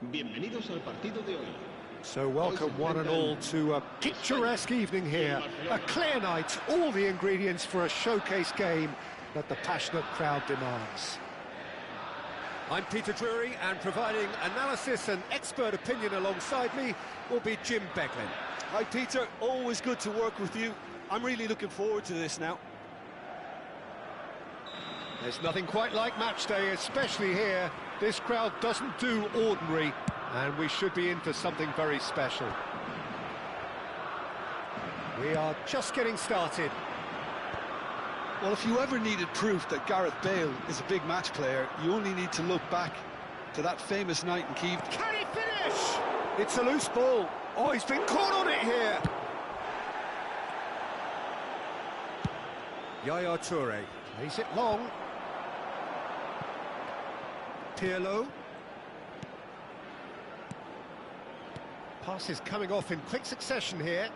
Bienvenidos al partido de hoy. So welcome one and all to a picturesque evening here. A clear night, all the ingredients for a showcase game that the passionate crowd demands. I'm Peter Drury, and providing analysis and expert opinion alongside me will be Jim Beglin. Hi Peter, always good to work with you. I'm really looking forward to this now. There's nothing quite like match day, especially here. This crowd doesn't do ordinary, and we should be in for something very special. We are just getting started. Well, if you ever needed proof that Gareth Bale is a big match player, you only need to look back to that famous night in Kiev. Can he finish? It's a loose ball. Oh, he's been caught on it here. Yaya Toure plays it long. Pirlo. Pass is coming off in quick succession here.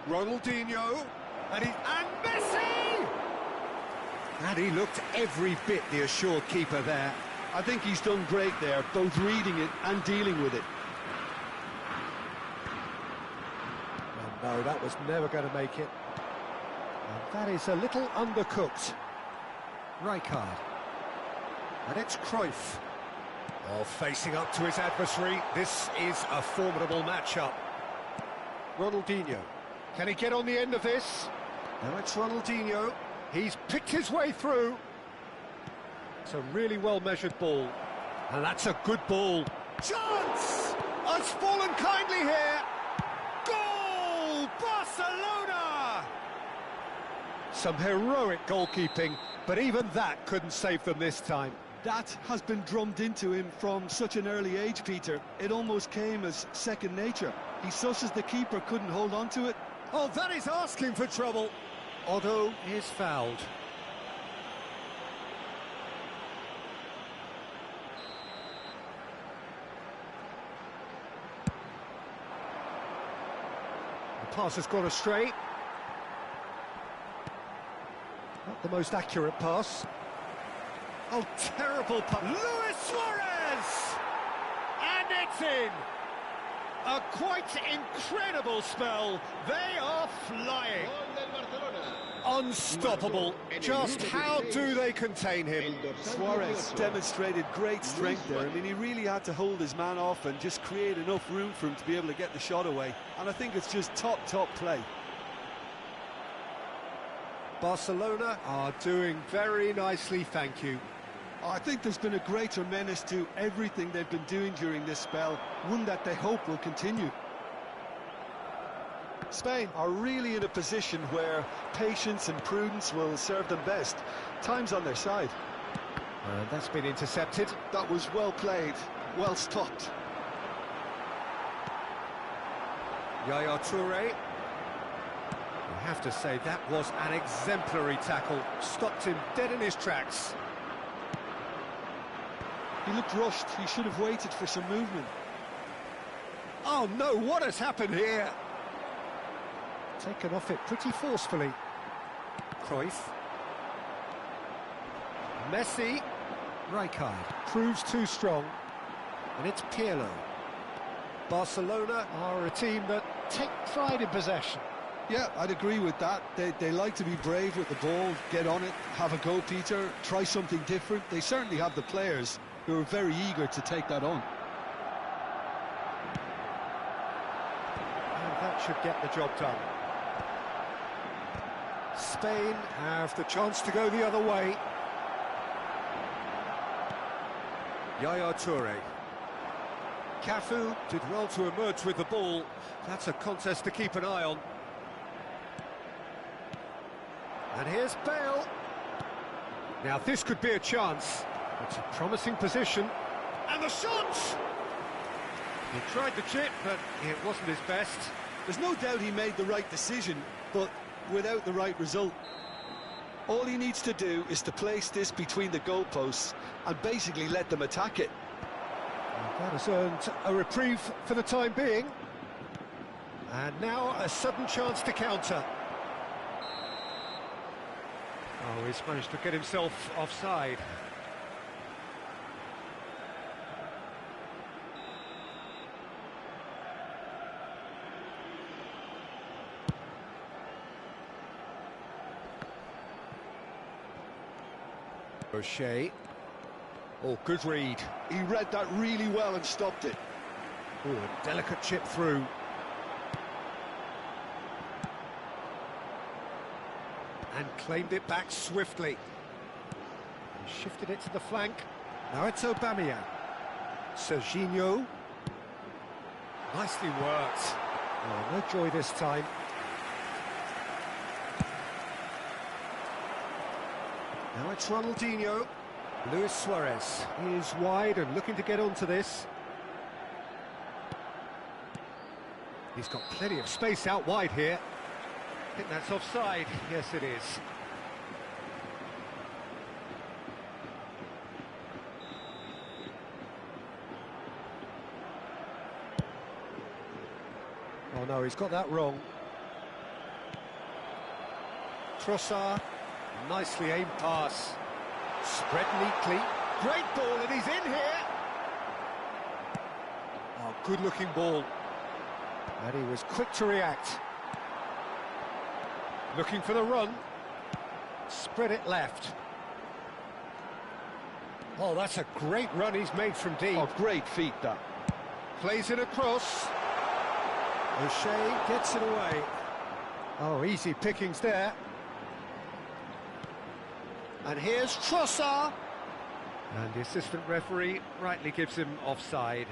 Ronaldinho. And Messi! And he looked every bit the assured keeper there. I think he's done great there, both reading it and dealing with it. Oh, no, that was never going to make it. And that is a little undercooked. Rijkaard. And it's Cruyff. Oh, facing up to his adversary. This is a formidable matchup. Ronaldinho. Can he get on the end of this? Now it's Ronaldinho. He's picked his way through. It's a really well-measured ball. And that's a good ball. Chance! Has fallen kindly here. Goal! Barcelona! Some heroic goalkeeping, but even that couldn't save them this time. That has been drummed into him from such an early age, Peter. It almost came as second nature. He susses the keeper couldn't hold on to it. Oh, that is asking for trouble. Otto is fouled. The pass has gone astray. Not the most accurate pass. Oh, terrible pass. Luis Suarez! And it's in! A quite incredible spell. They are flying. Unstoppable. Just how do they contain him? Suarez demonstrated great strength there. I mean, he really had to hold his man off and just create enough room for him to be able to get the shot away. And I think it's just top play. Barcelona are doing very nicely, thank you. I think there's been a greater menace to everything they've been doing during this spell, one that they hope will continue. Spain are really in a position where patience and prudence will serve them best. Time's on their side. And that's been intercepted. That was well played, well stopped. Yaya Toure. You have to say that was an exemplary tackle. Stopped him dead in his tracks. He looked rushed. He should have waited for some movement. Oh no, what has happened here? Taken off it pretty forcefully. Cruyff. Messi. Rijkaard proves too strong. And it's Pirlo. Barcelona are a team that take pride in possession. Yeah, I'd agree with that. They like to be brave with the ball, get on it, have a go, Peter, try something different. They certainly have the players who are very eager to take that on. And that should get the job done. Spain have the chance to go the other way. Yaya Toure. Cafu did well to emerge with the ball. That's a contest to keep an eye on. And here's Bale. Now this could be a chance. It's a promising position. And the shot! He tried the chip, but it wasn't his best. There's no doubt he made the right decision, but without the right result. All he needs to do is to place this between the goalposts and basically let them attack it. That has earned a reprieve for the time being. And now a sudden chance to counter. Oh, he's managed to get himself offside. O'Shea. Oh, good read. He read that really well and stopped it. Oh, a delicate chip through. And claimed it back swiftly. He shifted it to the flank. Now it's Aubameyang. Serginho. Nicely worked. Oh, no joy this time. Now it's Ronaldinho. Luis Suarez is wide and looking to get onto this. He's got plenty of space out wide here. I think that's offside. Yes, it is. Oh no, he's got that wrong. Trossard, nicely aimed pass. Spread neatly. Great ball, and he's in here. Oh, good-looking ball. And he was quick to react. Looking for the run. Spread it left. Oh, that's a great run he's made from deep. Oh, great feat, that. Plays it across. O'Shea gets it away. Oh, easy pickings there. And here's Trossard. And the assistant referee rightly gives him offside.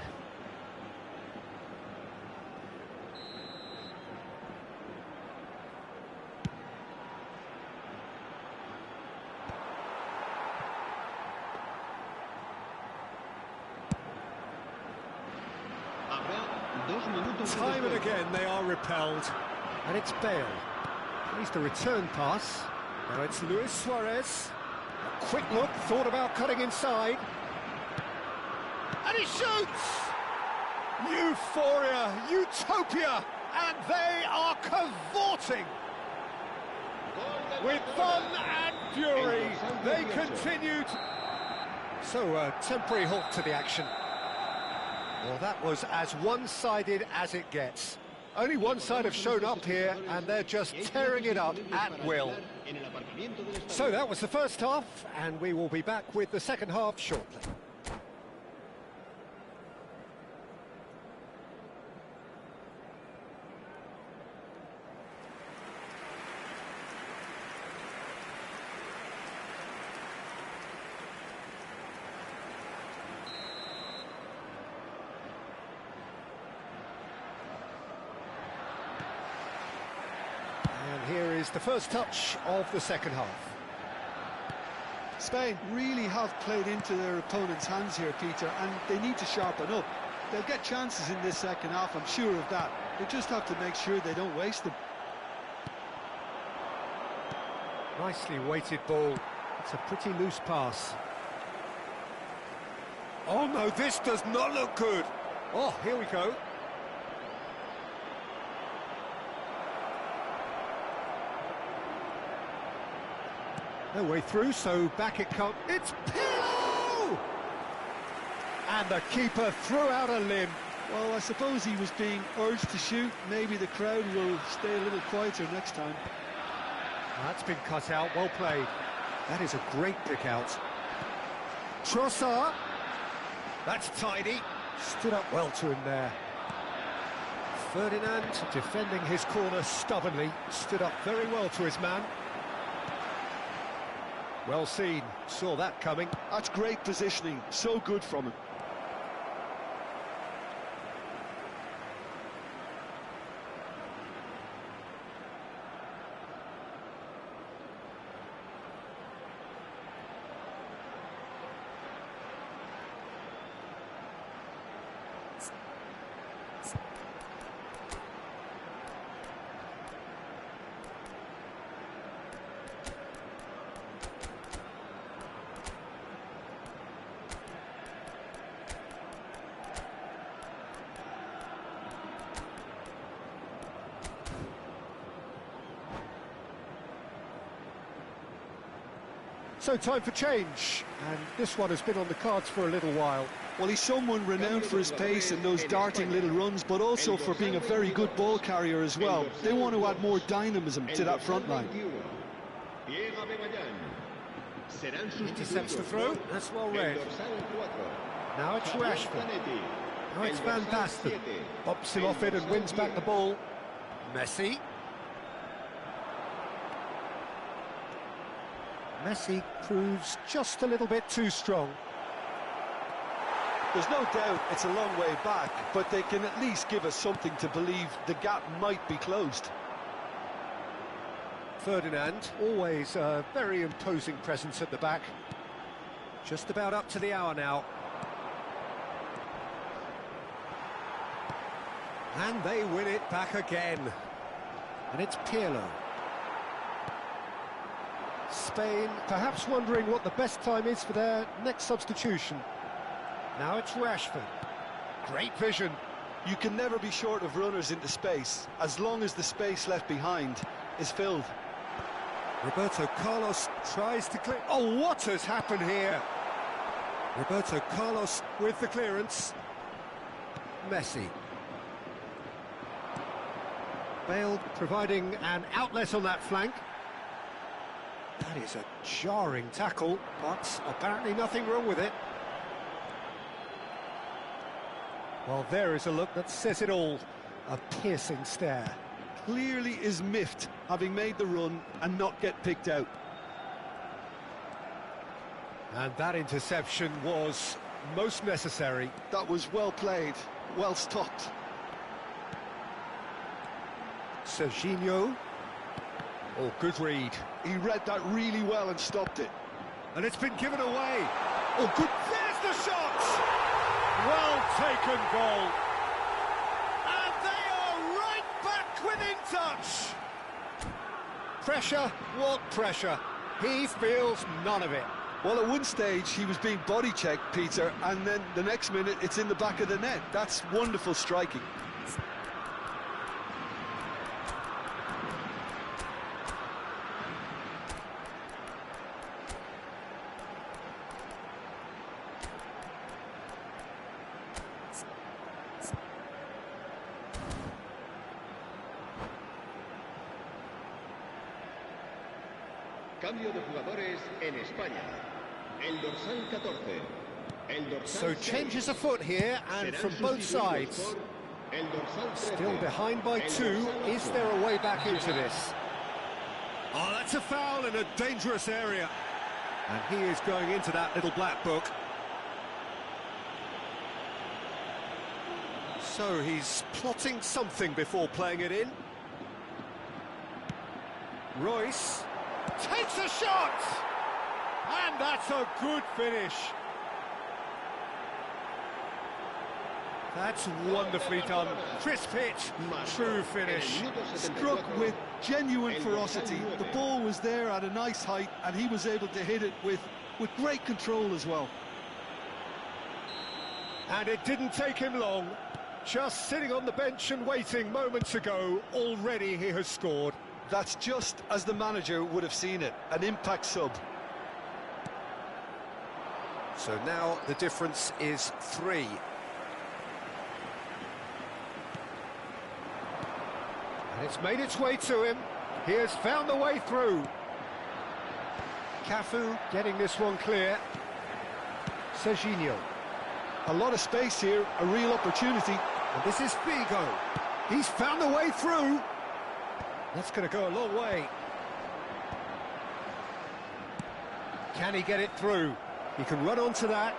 Time and again they are repelled. And it's Bale. He's the return pass. Now it's Luis Suarez. A quick look, thought about cutting inside. And he shoots! Euphoria, utopia, and they are cavorting. With fun and fury, they continue to... So, a temporary halt to the action. Well, that was as one-sided as it gets. Only one side have shown up here, and they're just tearing it up at will. So that was the first half, and we will be back with the second half shortly. Here is the first touch of the second half. Spain really have played into their opponent's hands here, Peter, and they need to sharpen up. They'll get chances in this second half, I'm sure of that. They just have to make sure they don't waste them. Nicely weighted ball. It's a pretty loose pass. Oh no, this does not look good. Oh, here we go. No way through, so back it comes. It's Pirlo! And the keeper threw out a limb. Well, I suppose he was being urged to shoot. Maybe the crowd will stay a little quieter next time. That's been cut out, well played. That is a great pick out. Trossard. That's tidy. Stood up well to him there. Ferdinand defending his corner stubbornly. Stood up very well to his man. Well seen, saw that coming. That's great positioning, so good from him. So time for change, and this one has been on the cards for a little while. Well, he's someone renowned for his pace and those darting little runs, but also for being a very good ball carrier as well. They want to add more dynamism to that front line. serán Intercepts the sustituidos throw. por That's well el read. dorsal 4. Now it's Fabián Rashford. Zanetti. Now it's El Van dorsal Basten. 7. Bops him El off it and dorsal wins back the 10. ball. Messi. Messi proves just a little bit too strong. There's no doubt it's a long way back, but they can at least give us something to believe the gap might be closed. Ferdinand, always a very imposing presence at the back. Just about up to the hour now. And they win it back again. And it's Pirlo. Spain perhaps wondering what the best time is for their next substitution. Now it's Rashford. Great vision. You can never be short of runners into space, as long as the space left behind is filled. Roberto Carlos tries to clear... Oh, what has happened here? Roberto Carlos with the clearance. Messi. Bale providing an outlet on that flank. That is a jarring tackle, but apparently nothing wrong with it. Well, there is a look that says it all. A piercing stare. Clearly is miffed, having made the run and not get picked out. And that interception was most necessary. That was well played, well stopped. Serginho. Oh, good read. He read that really well and stopped it. And it's been given away. Oh, good. There's the shot! Well taken goal. And they are right back within touch. Pressure, what pressure? He feels none of it. Well, at one stage he was being body checked, Peter, and then the next minute it's in the back of the net. That's wonderful striking. Cambio de jugadores en España. El dorsal 14. El dorsal So 6. changes afoot here, and Serán from both sustituidos sides. por el dorsal 13. Still behind by El 2. dorsal Is 8. there a way back into this? Oh, that's a foul in a dangerous area. And he is going into that little black book. So he's plotting something before playing it in. Royce takes a shot! And that's a good finish. That's wonderfully done. Crisp hit, true finish. Struck with genuine ferocity. The ball was there at a nice height and he was able to hit it with great control as well. And it didn't take him long. Just sitting on the bench and waiting moments ago, already he has scored. That's just as the manager would have seen it, an impact sub. So now the difference is 3. And it's made its way to him. He has found the way through. Cafu getting this one clear. Serginho. A lot of space here, a real opportunity. And this is Figo. He's found the way through. That's going to go a long way. Can he get it through? He can run onto that.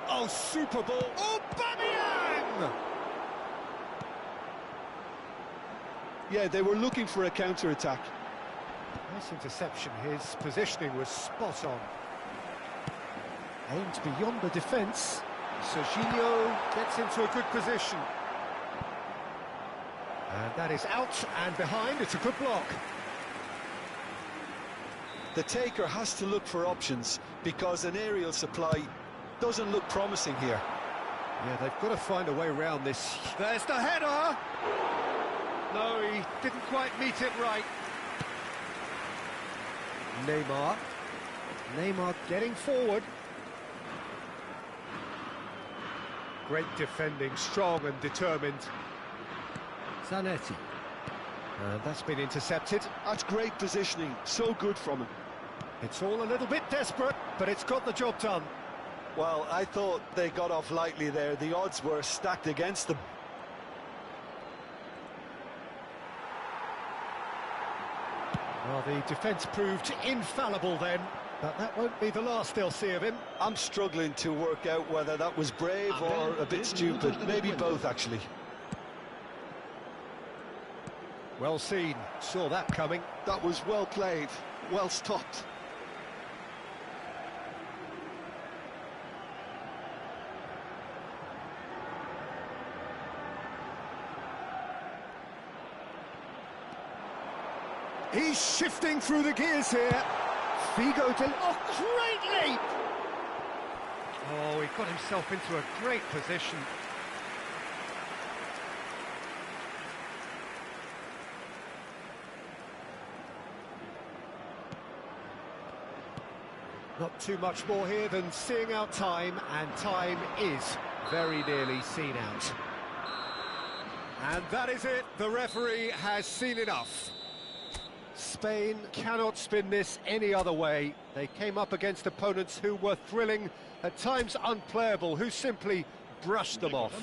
Oh, super ball. Oh, Aubameyang! Yeah, they were looking for a counter-attack. Nice interception. His positioning was spot on. Aimed beyond the defence. Serginho gets into a good position. And that is out and behind. It's a good block. The taker has to look for options because an aerial supply doesn't look promising here. Yeah, they've got to find a way around this. There's the header! No, he didn't quite meet it right. Neymar. Neymar getting forward. Great defending, strong and determined. Zanetti. And that's been intercepted. That's great positioning, so good from him. It's all a little bit desperate, but it's got the job done. Well, I thought they got off lightly there. The odds were stacked against them. Well, the defence proved infallible then, but that won't be the last they'll see of him. I'm struggling to work out whether that was brave or a bit stupid. Maybe both, actually. Well seen, saw that coming. That was well played, well stopped. He's shifting through the gears here. Figo to... Oh, great leap! Oh, he got himself into a great position. Not too much more here than seeing out time, and time is very nearly seen out. And that is it. The referee has seen enough. Spain cannot spin this any other way. They came up against opponents who were thrilling, at times unplayable, who simply brushed them off.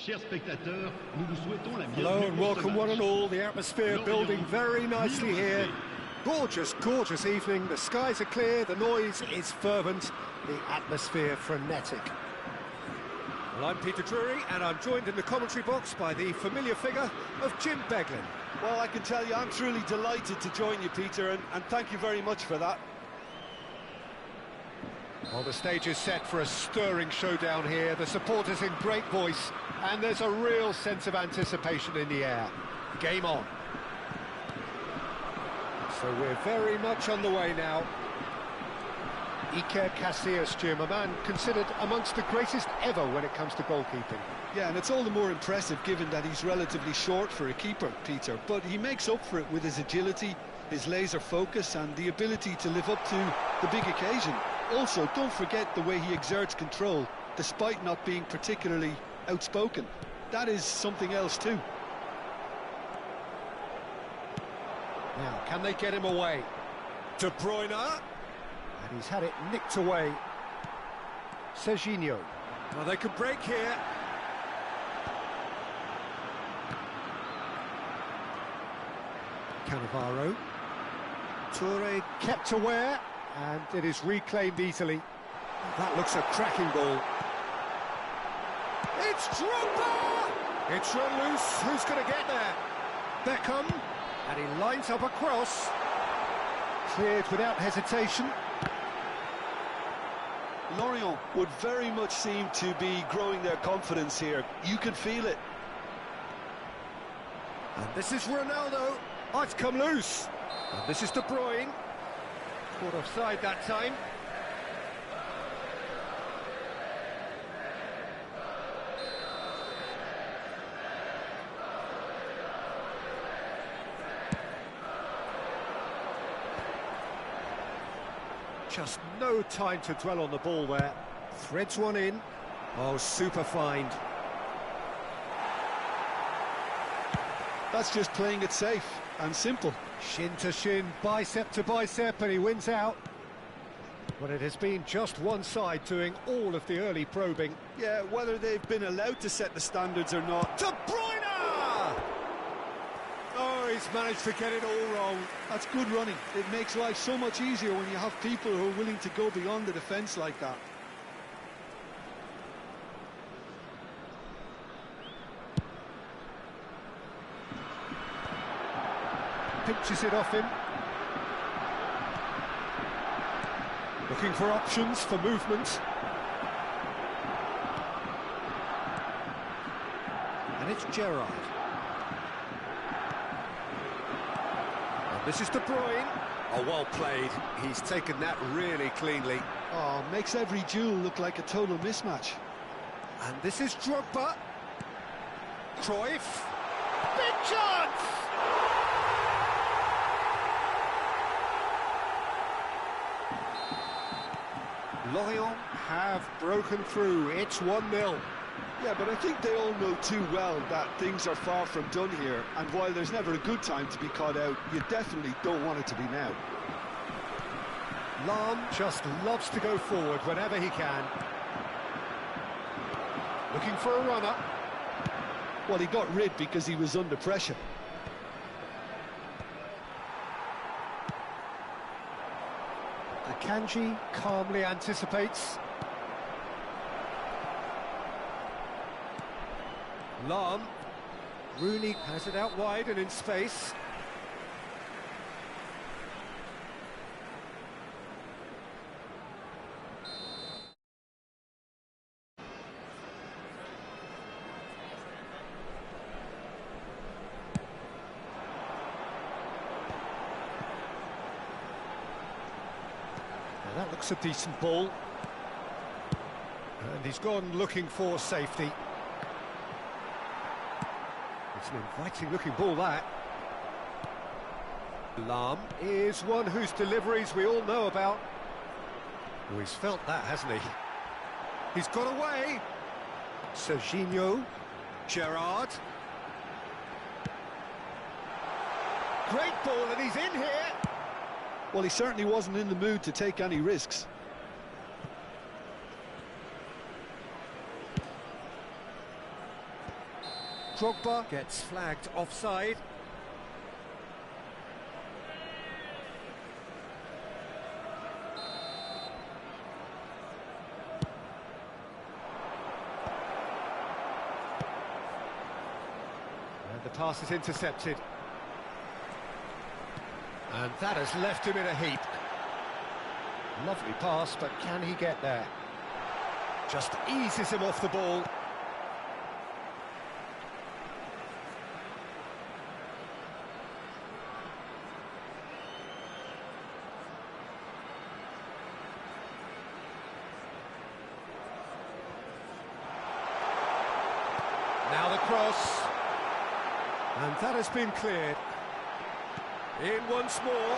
Chers spectateurs, nous vous souhaitons la Hello bienvenue and pour ce welcome one match. and all. The atmosphere building very nicely here. Gorgeous, gorgeous evening. The skies are clear, the noise is fervent, the atmosphere frenetic. Well, I'm Peter Drury, and I'm joined in the commentary box by the familiar figure of Jim Beglin. Well, I can tell you, I'm truly delighted to join you, Peter, and thank you very much for that. Well, the stage is set for a stirring showdown here. The supporters in great voice, and there's a real sense of anticipation in the air. Game on. So we're very much on the way now. Iker Casillas, Jim, a man considered amongst the greatest ever when it comes to goalkeeping. Yeah, and it's all the more impressive given that he's relatively short for a keeper, Peter. But he makes up for it with his agility, his laser focus, and the ability to live up to the big occasion. Also, don't forget the way he exerts control, despite not being particularly outspoken. That is something else too. Now, can they get him away? De Bruyne. And he's had it nicked away. Serginho. Well, they could break here. Cannavaro. Toure kept aware, and it is reclaimed easily. That looks a cracking ball. It's Drogba! It's run loose. Who's going to get there? Beckham. And he lines up a cross. Cleared without hesitation. Lorient would very much seem to be growing their confidence here. You can feel it. And this is Ronaldo. Oh, it's come loose. And this is De Bruyne. Caught offside that time. Just no time to dwell on the ball there. Threads one in. Oh, super find. That's just playing it safe and simple. Shin to shin, bicep to bicep, and he wins out. But it has been just one side doing all of the early probing. Yeah, whether they've been allowed to set the standards or not. De Bruyne! Oh, he's managed to get it all wrong. That's good running. It makes life so much easier when you have people who are willing to go beyond the defence like that. Pinches it off him. Looking for options for movement. And it's Gerrard. And this is De Bruyne. Oh, well played. He's taken that really cleanly. Oh, makes every duel look like a total mismatch. And this is Drogba. Cruyff. Big chance! Lorient have broken through. It's 1-0. Yeah, but I think they all know too well that things are far from done here, and while there's never a good time to be caught out, you definitely don't want it to be now. Lahm just loves to go forward whenever he can. Looking for a runner. Well, he got rid because he was under pressure. Akanji calmly anticipates. Lahm. Rooney has it out wide and in space. That looks a decent ball. And he's gone looking for safety. It's an inviting looking ball, that. Lahm is one whose deliveries we all know about. Oh, he's felt that, hasn't he? He's got away. Serginho. Gerrard. Great ball, and he's in here. Well, he certainly wasn't in the mood to take any risks. Drogba gets flagged offside. And the pass is intercepted. And that has left him in a heap. Lovely pass, but can he get there? Just eases him off the ball. Now the cross. And that has been cleared. In once more.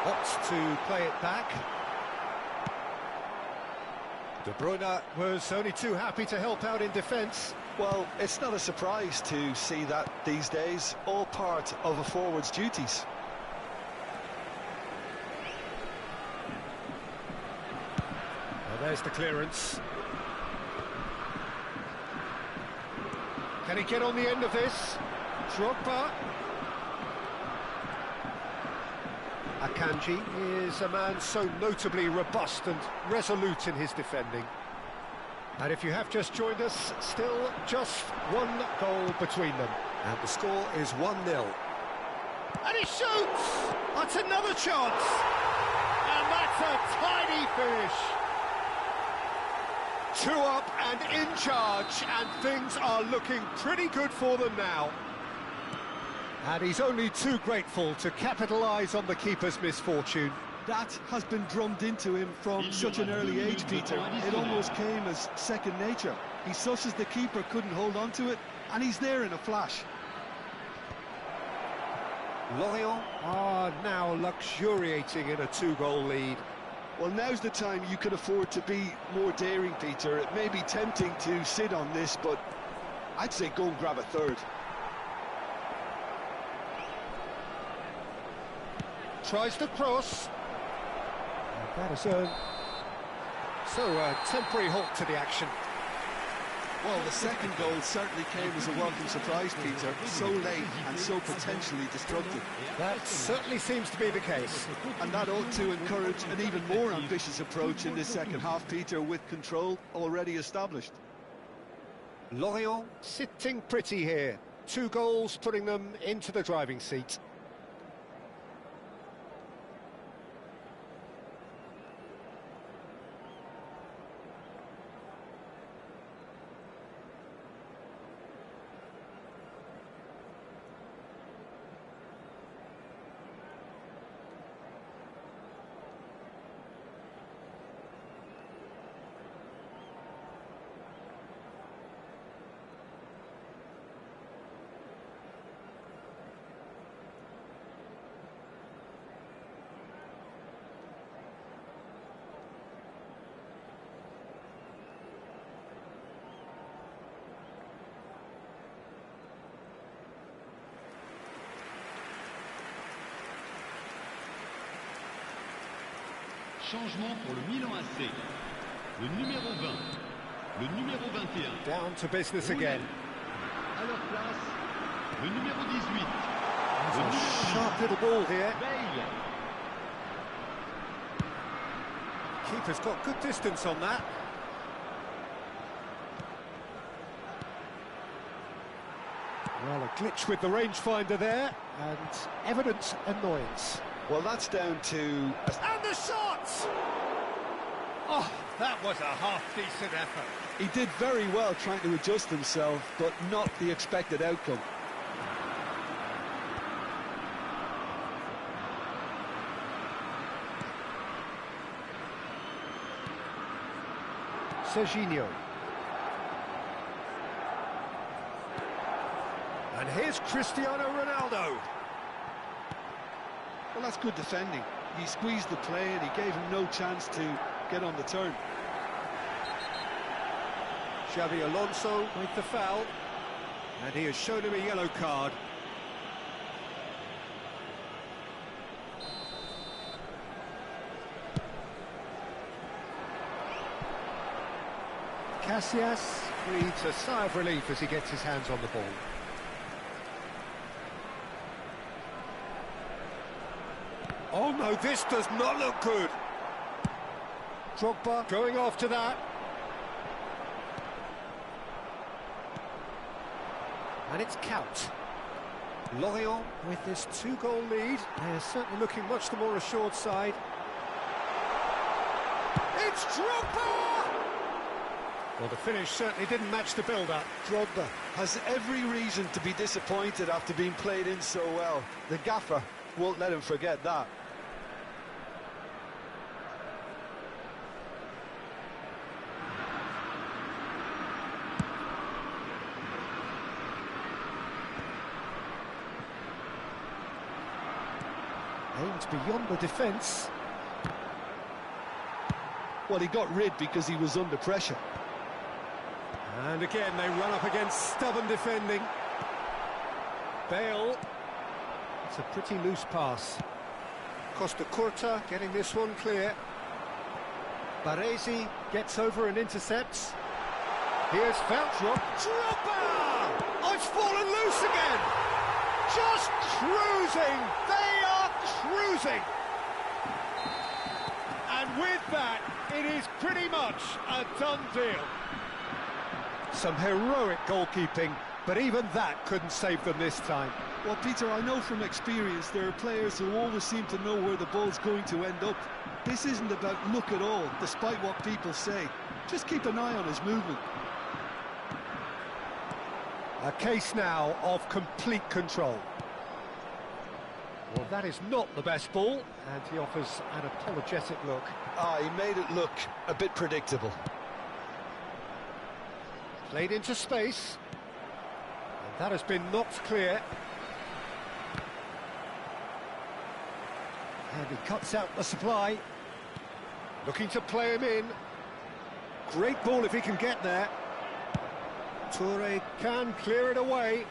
Opts to play it back. De Bruyne was only too happy to help out in defence. Well, it's not a surprise to see that these days, all part of a forward's duties. Well, there's the clearance. Can he get on the end of this? Drogba. Akanji is a man so notably robust and resolute in his defending. And if you have just joined us, still just one goal between them. And the score is 1-0. And he shoots! That's another chance! And that's a tiny finish! 2 up and in charge, and things are looking pretty good for them now. And he's only too grateful to capitalise on the keeper's misfortune. That has been drummed into him from such an early age, Peter. It almost came as second nature. He susses the keeper couldn't hold on to it, and he's there in a flash. Lorient are now luxuriating in a 2-goal lead. Well, now's the time you can afford to be more daring, Peter. It may be tempting to sit on this, but I'd say go and grab a third. Tries to cross. And that is a temporary halt to the action. Well, the second goal certainly came as a welcome surprise, Peter. So late and so potentially destructive. That certainly seems to be the case. And that ought to encourage an even more ambitious approach in this second half, Peter, with control already established. Lorient sitting pretty here. 2 goals putting them into the driving seat. Changement pour le Milan AC. Le numéro 20, le numéro 21. Down to business again. À leur place, le numéro 18. There's a sharp little ball here. Veil. Keeper's got good distance on that. Well, a glitch with the rangefinder there, and evident annoyance. Well, that's down to... And the shots! Oh, that was a half-decent effort. He did very well trying to adjust himself, but not the expected outcome. Serginho. And here's Cristiano Ronaldo. Well, that's good defending. He squeezed the play and he gave him no chance to get on the turn. Xabi Alonso with the foul. And he has shown him a yellow card. Casillas breathes a sigh of relief as he gets his hands on the ball. Oh no, this does not look good. Drogba going after that. And it's Count. Lorient with this 2-goal lead. They're certainly looking much the more assured side. It's Drogba! Well, the finish certainly didn't match the build-up. Drogba has every reason to be disappointed after being played in so well. The gaffer won't let him forget that. Aimed beyond the defence. Well, he got rid because he was under pressure. And again, they run up against stubborn defending. Bale. It's a pretty loose pass. Costa Curta getting this one clear. Baresi gets over and intercepts. Here's Feltrop. Drogba! Oh, it's fallen loose again! Just cruising! They are cruising! And with that, it is pretty much a done deal. Some heroic goalkeeping, but even that couldn't save them this time. Well, Peter, I know from experience there are players who always seem to know where the ball's going to end up. This isn't about luck at all, despite what people say. Just keep an eye on his movement. A case now of complete control. Well, that is not the best ball, and he offers an apologetic look. He made it look a bit predictable. Played into space. And that has been knocked clear. And he cuts out the supply. Looking to play him in. Great ball if he can get there. Toure can clear it away.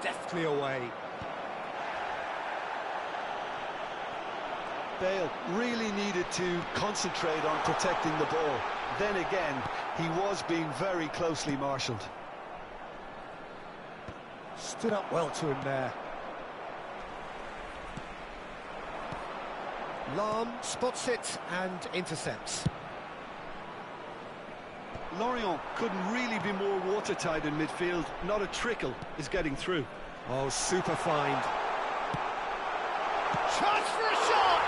Deftly away. Bale really needed to concentrate on protecting the ball. Then again, he was being very closely marshalled. Stood up well to him there. Lam spots it and intercepts. Lorient couldn't really be more watertight in midfield. Not a trickle is getting through. Oh, super find. Chance for a shot!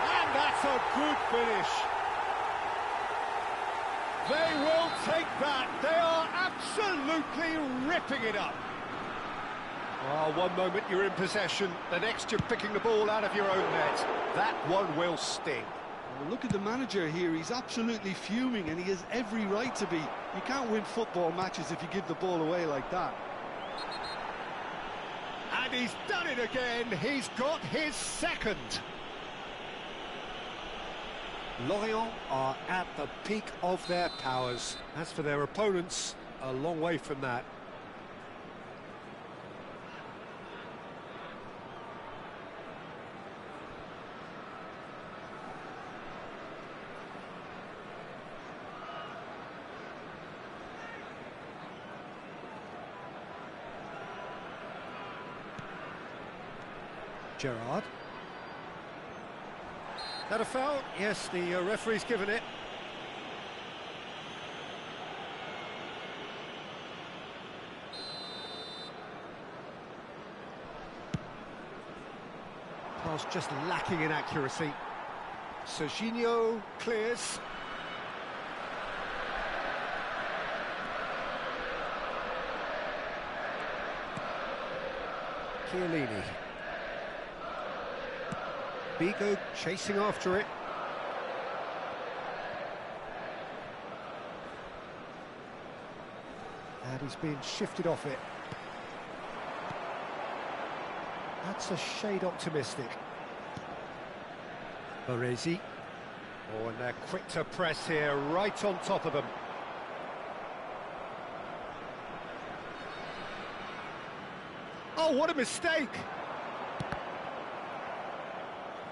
And that's a good finish. They will take that. They are absolutely ripping it up. Oh, one moment you're in possession, the next you're picking the ball out of your own net. That one will sting. Well, look at the manager here. He's absolutely fuming, and he has every right to be. You can't win football matches if you give the ball away like that. And he's done it again. He's got his second. Lorient are at the peak of their powers. As for their opponents, a long way from that. Gerrard. That a foul? Yes, the referee's given it. Pass just lacking in accuracy. Serginho clears. Chiellini. Bigo chasing after it. And he's being shifted off it. That's a shade optimistic. Baresi. Oh, and they're quick to press here, right on top of them. Oh, what a mistake!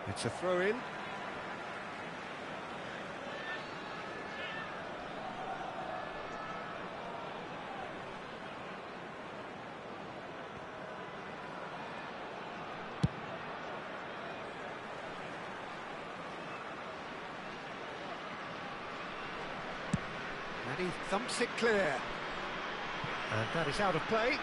It's a throw-in. He thumps it clear. And that is out of play.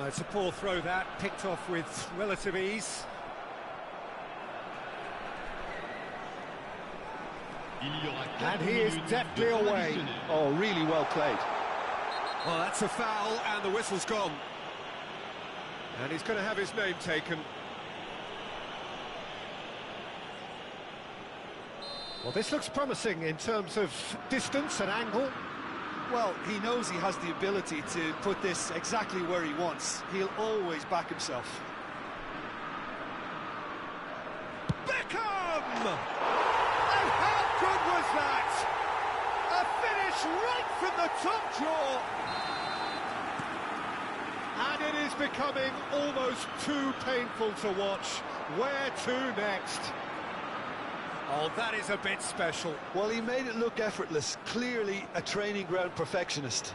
It's a poor throw that, picked off with relative ease. And he is deftly away. Oh, really well played. Well, that's a foul, and the whistle's gone. And he's going to have his name taken. Well, this looks promising in terms of distance and angle. Well, he knows he has the ability to put this exactly where he wants. He'll always back himself. Beckham! And how good was that? A finish right from the top draw. And it is becoming almost too painful to watch. Where to next? Oh, that is a bit special. Well, he made it look effortless. Clearly a training ground perfectionist.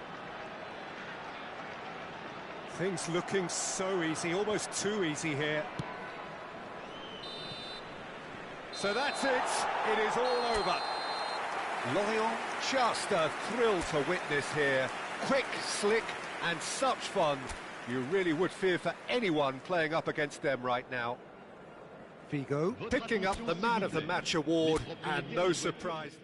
Things looking so easy, almost too easy here. So that's it. It is all over. Lorient, just a thrill to witness here. Quick, slick, and such fun. You really would fear for anyone playing up against them right now. Figo picking up the Man of the Match award, and no surprise.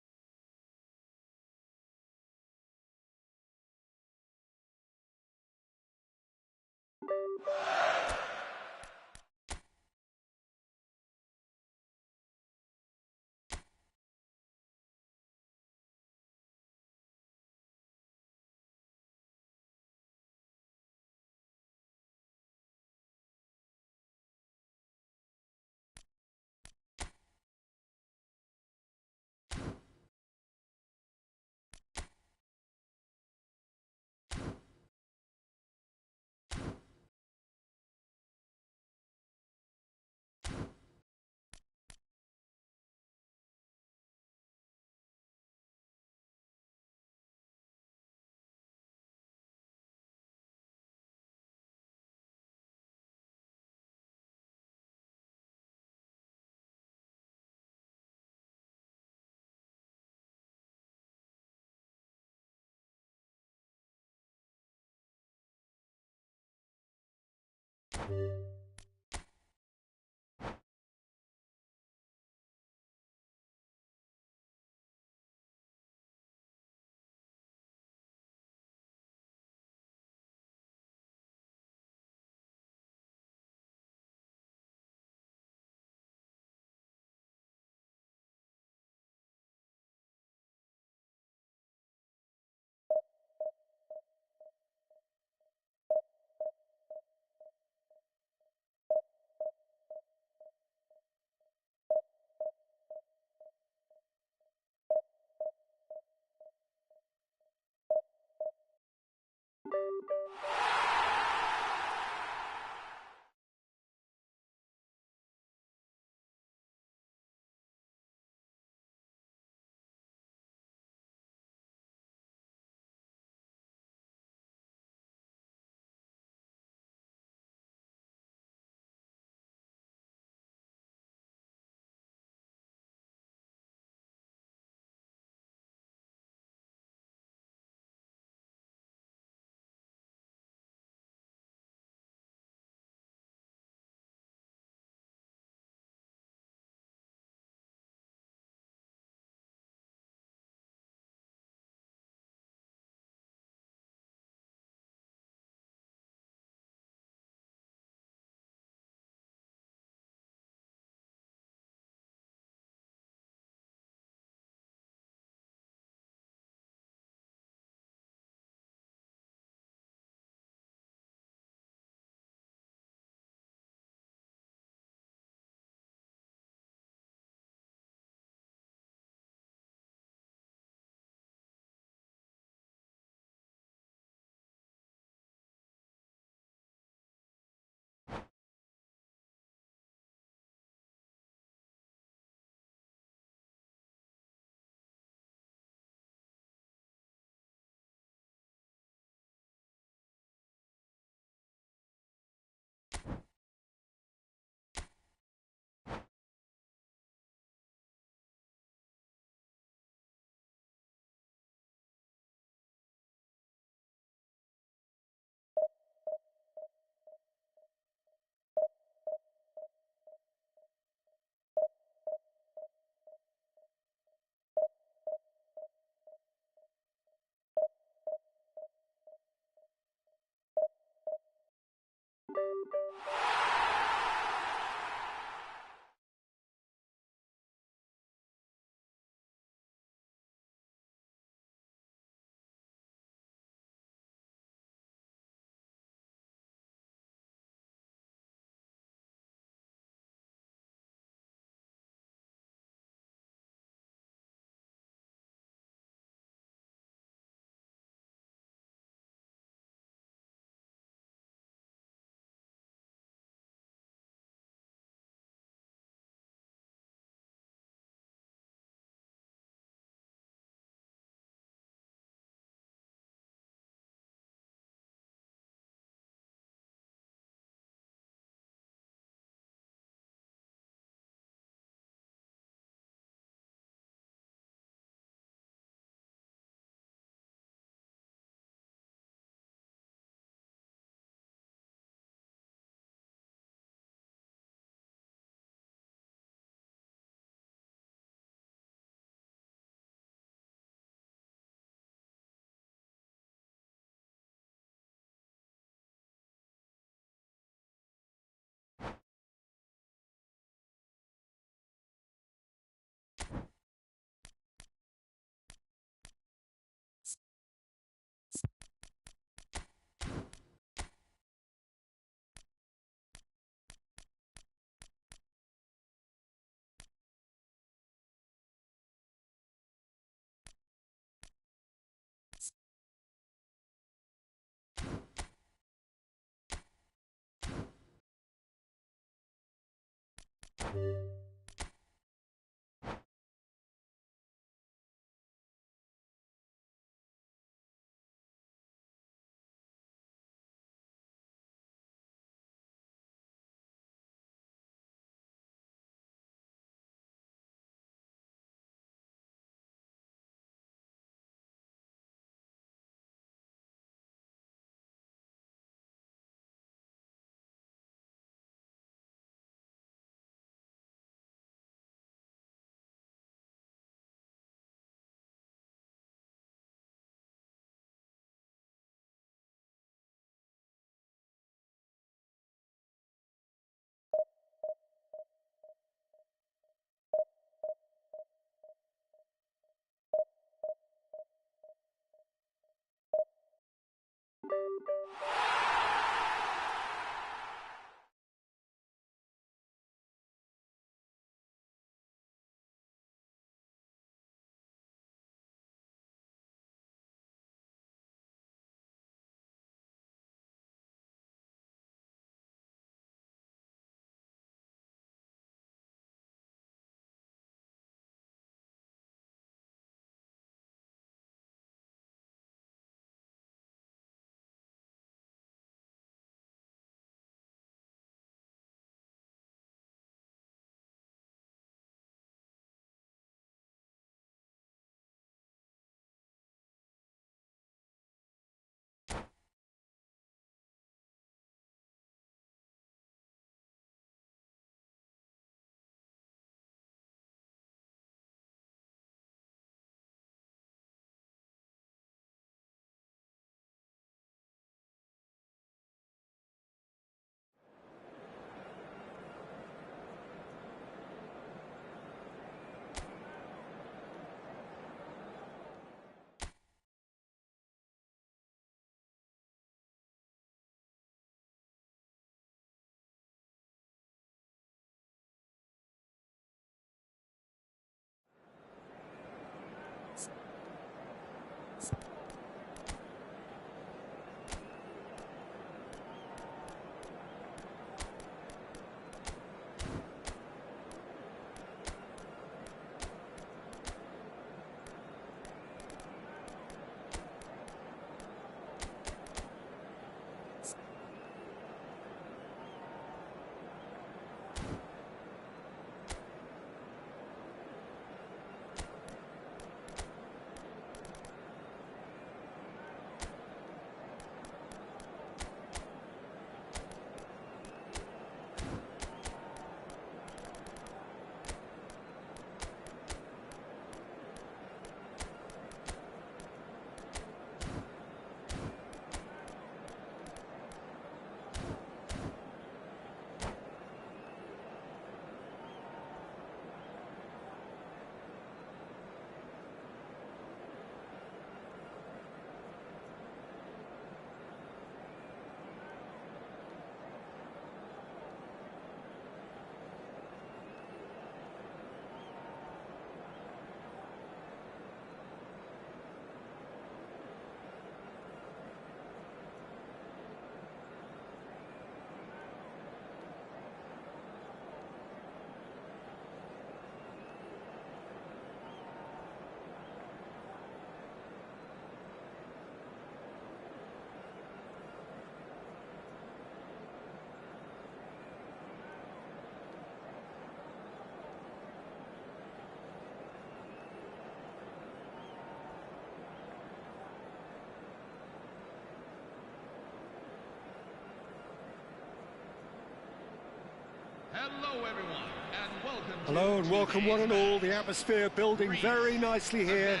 Hello, everyone, and welcome. Hello and welcome one and all. The atmosphere building very nicely here.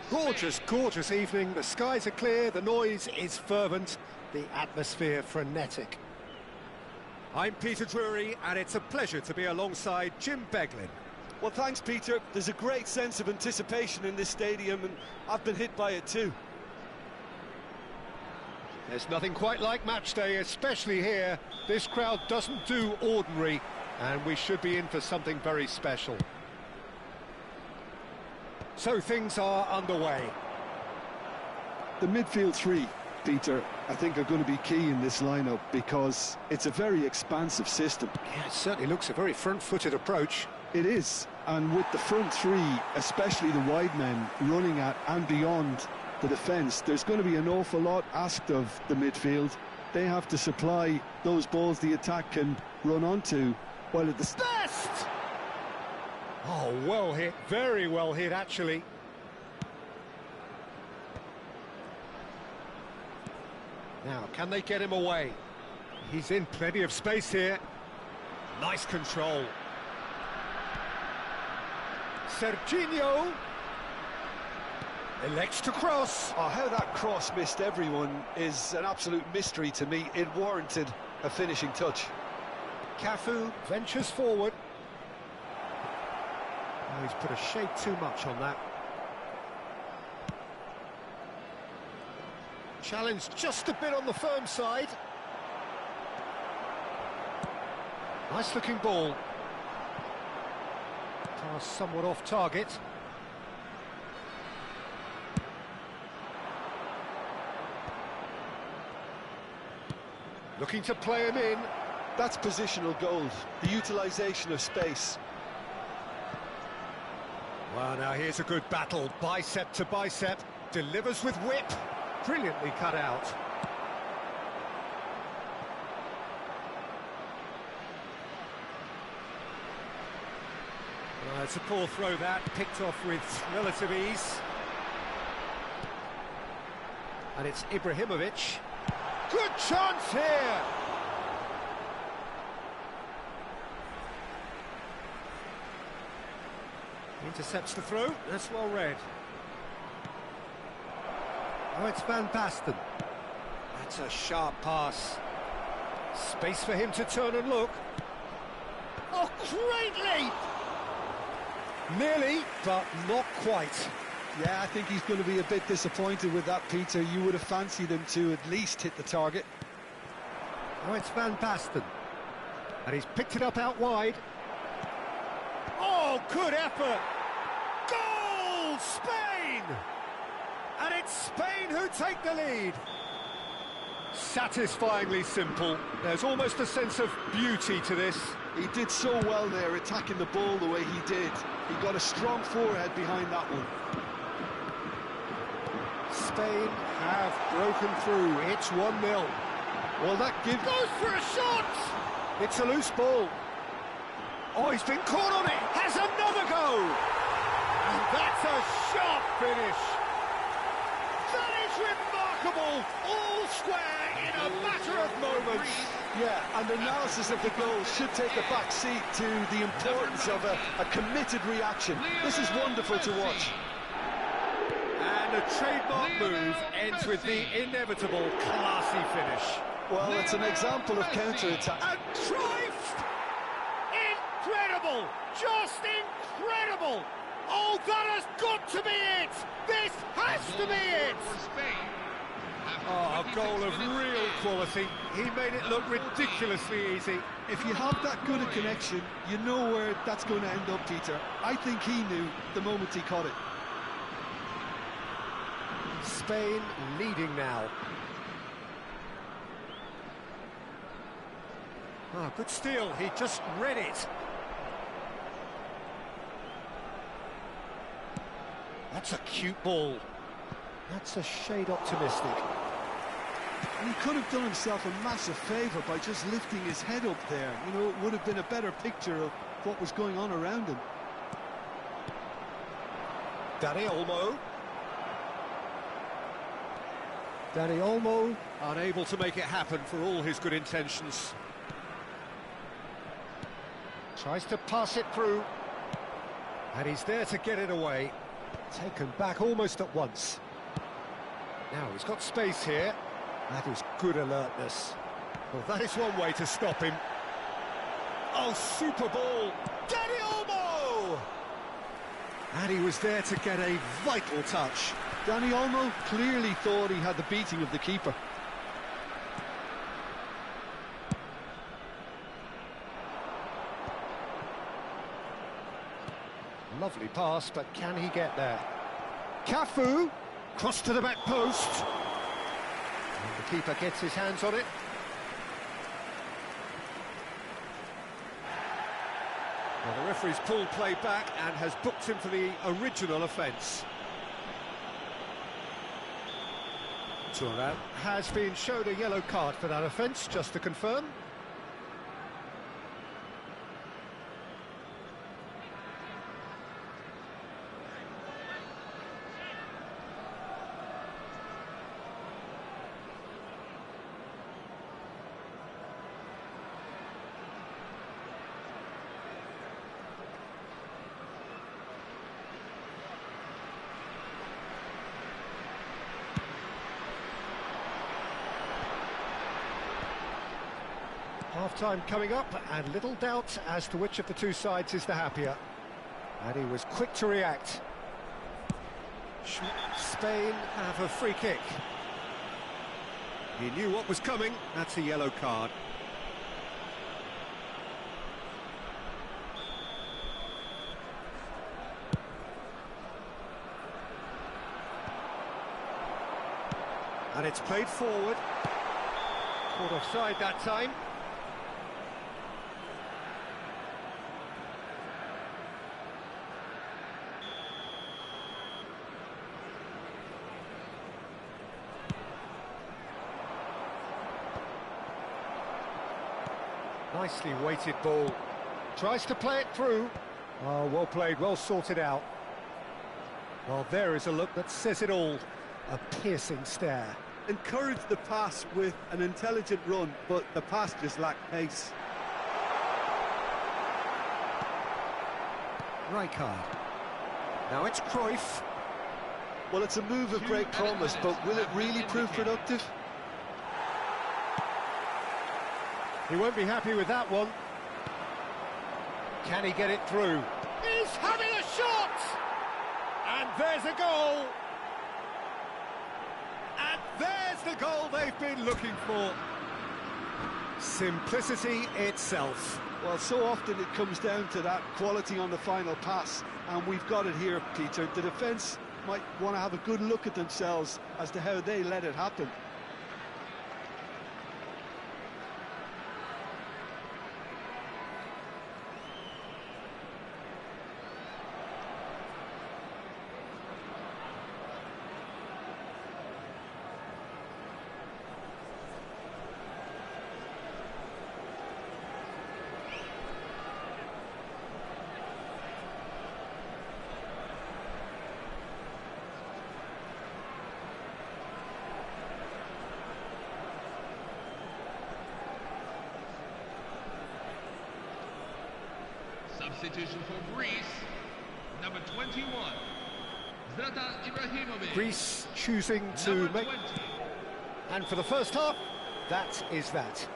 Gorgeous, gorgeous evening. The skies are clear, the noise is fervent, the atmosphere frenetic. I'm Peter Drury, and it's a pleasure to be alongside Jim Beglin. Well, thanks, Peter. There's a great sense of anticipation in this stadium, and I've been hit by it too. There's nothing quite like match day, especially here. This crowd doesn't do ordinary, and we should be in for something very special. So things are underway. The midfield three, Peter, I think are going to be key in this lineup because it's a very expansive system. Yeah, it certainly looks a very front-footed approach. It is, and with the front three, especially the wide men, running at and beyond the defence, there's going to be an awful lot asked of the midfield. They have to supply those balls the attack can run onto, while at the Best! Oh, well hit, very well hit, actually. Now, can they get him away? He's in plenty of space here. Nice control. Serginho elects to cross. Oh, how that cross missed everyone is an absolute mystery to me. It warranted a finishing touch. Cafu ventures forward. Oh, he's put a shade too much on that. Challenge just a bit on the firm side. Nice looking ball. Pass somewhat off target. Looking to play him in. That's positional gold, the utilisation of space. Well, now here's a good battle, bicep to bicep, delivers with whip, brilliantly cut out. Well, it's a poor throw that, picked off with relative ease. And it's Ibrahimovic. Good chance here! Intercepts the throw, that's well read. Oh, it's Van Basten. That's a sharp pass. Space for him to turn and look. Oh, great leap! Nearly, but not quite. Yeah, I think he's going to be a bit disappointed with that, Peter. You would have fancied him to at least hit the target. Oh, it's Van Basten. And he's picked it up out wide. Oh, good effort! Goal! Spain! And it's Spain who take the lead. Satisfyingly simple. There's almost a sense of beauty to this. He did so well there, attacking the ball the way he did. He got a strong forehead behind that one. Spain have broken through. It's 1-0. Well, that gives... Goes for a shot! It's a loose ball. Oh, he's been caught on it. Has another go. And that's a sharp finish. That is remarkable. All square in a matter of moments. Yeah, and analysis of the goal should take a back seat to the importance of a committed reaction. This is wonderful to watch. And a trademark move ends with the inevitable classy finish. Well, it's an example of counter-attack. And Cruyff! Incredible! Just incredible! Oh, that has got to be it! This has to be it! Oh, a goal of real quality. He made it look ridiculously easy. If you have that good a connection, you know where that's going to end up, Peter. I think he knew the moment he caught it. Spain leading now. Oh, good steal. He just read it. That's a cute ball. That's a shade optimistic. And he could have done himself a massive favour by just lifting his head up there. You know, it would have been a better picture of what was going on around him. Dani Olmo. Dani Olmo unable to make it happen for all his good intentions. Tries to pass it through. And he's there to get it away. Taken back almost at once. Now he's got space here. That is good alertness. Well, that is one way to stop him. Oh, super ball. Dani Olmo! And he was there to get a vital touch. Dani Olmo clearly thought he had the beating of the keeper. Lovely pass, but can he get there? Cafu, cross to the back post. keeper gets his hands on it. Well, the referee's pulled play back and has booked him for the original offence. Turan has been shown a yellow card for that offence, just to confirm. Half-time coming up, and little doubt as to which of the two sides is the happier. And he was quick to react. Spain have a free kick. He knew what was coming. That's a yellow card. And it's played forward. Caught offside that time. Nicely weighted ball. Tries to play it through. Oh, well played, well sorted out. Well, there is a look that says it all. A piercing stare. Encouraged the pass with an intelligent run, but the pass just lacked pace. Rijkaard. Now it's Cruyff. Well, it's a move of great promise, but will it really prove productive? He won't be happy with that one. Can he get it through? He's having a shot! And there's a goal! And there's the goal they've been looking for. Simplicity itself. Well, so often it comes down to that quality on the final pass, and we've got it here, Peter. The defence might want to have a good look at themselves as to how they let it happen. Substitution for Greece, number 21, Zlatan Ibrahimovic. Greece choosing to Number make... 20. And for the first half, that is that.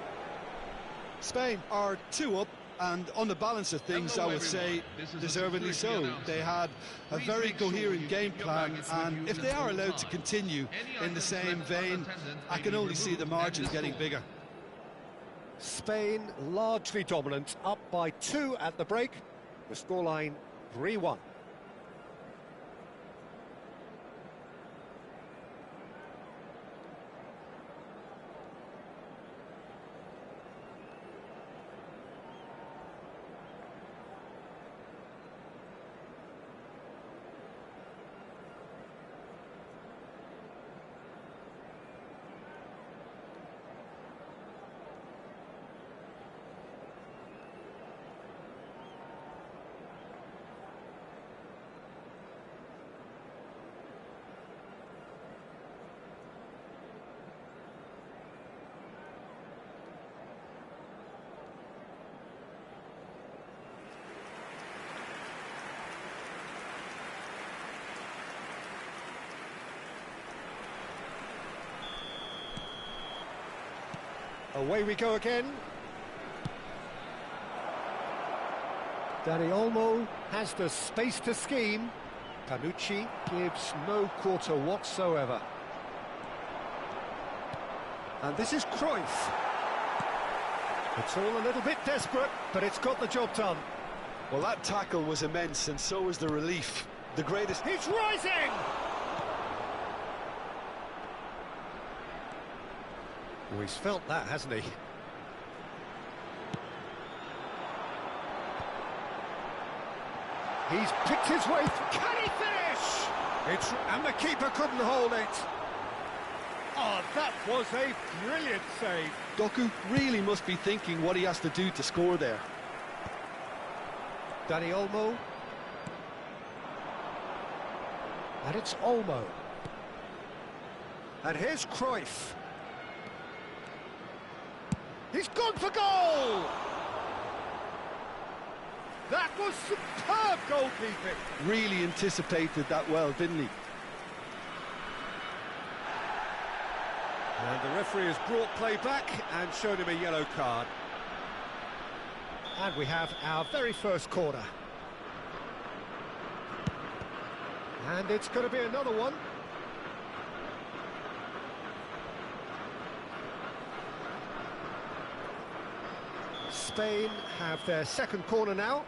Spain are 2 up, and on the balance of things, Hello, I would say everyone. This is deservedly a so. They had a Please very make sure coherent you game keep your plan, baggage with and you if the they are whole allowed to time. continue Any in the items same left vein, unattended I may can be only see the removed margins and getting restored. bigger. Spain largely dominant, up by 2 at the break. The scoreline 3-1. Away we go again. Dani Olmo has the space to scheme. Panucci gives no quarter whatsoever. And this is Cruyff. It's all a little bit desperate, but it's got the job done. Well, that tackle was immense, and so was the relief. The greatest... He's rising! Oh, he's felt that, hasn't he? He's picked his way through. Can he finish? And the keeper couldn't hold it. Oh, that was a brilliant save. Doku really must be thinking what he has to do to score there. Dani Olmo. And it's Olmo. And here's Cruyff. He's gone for goal! That was superb goalkeeping. Really anticipated that well, didn't he? And the referee has brought play back and shown him a yellow card. And we have our very first corner. And it's going to be another one. Spain have their second corner now.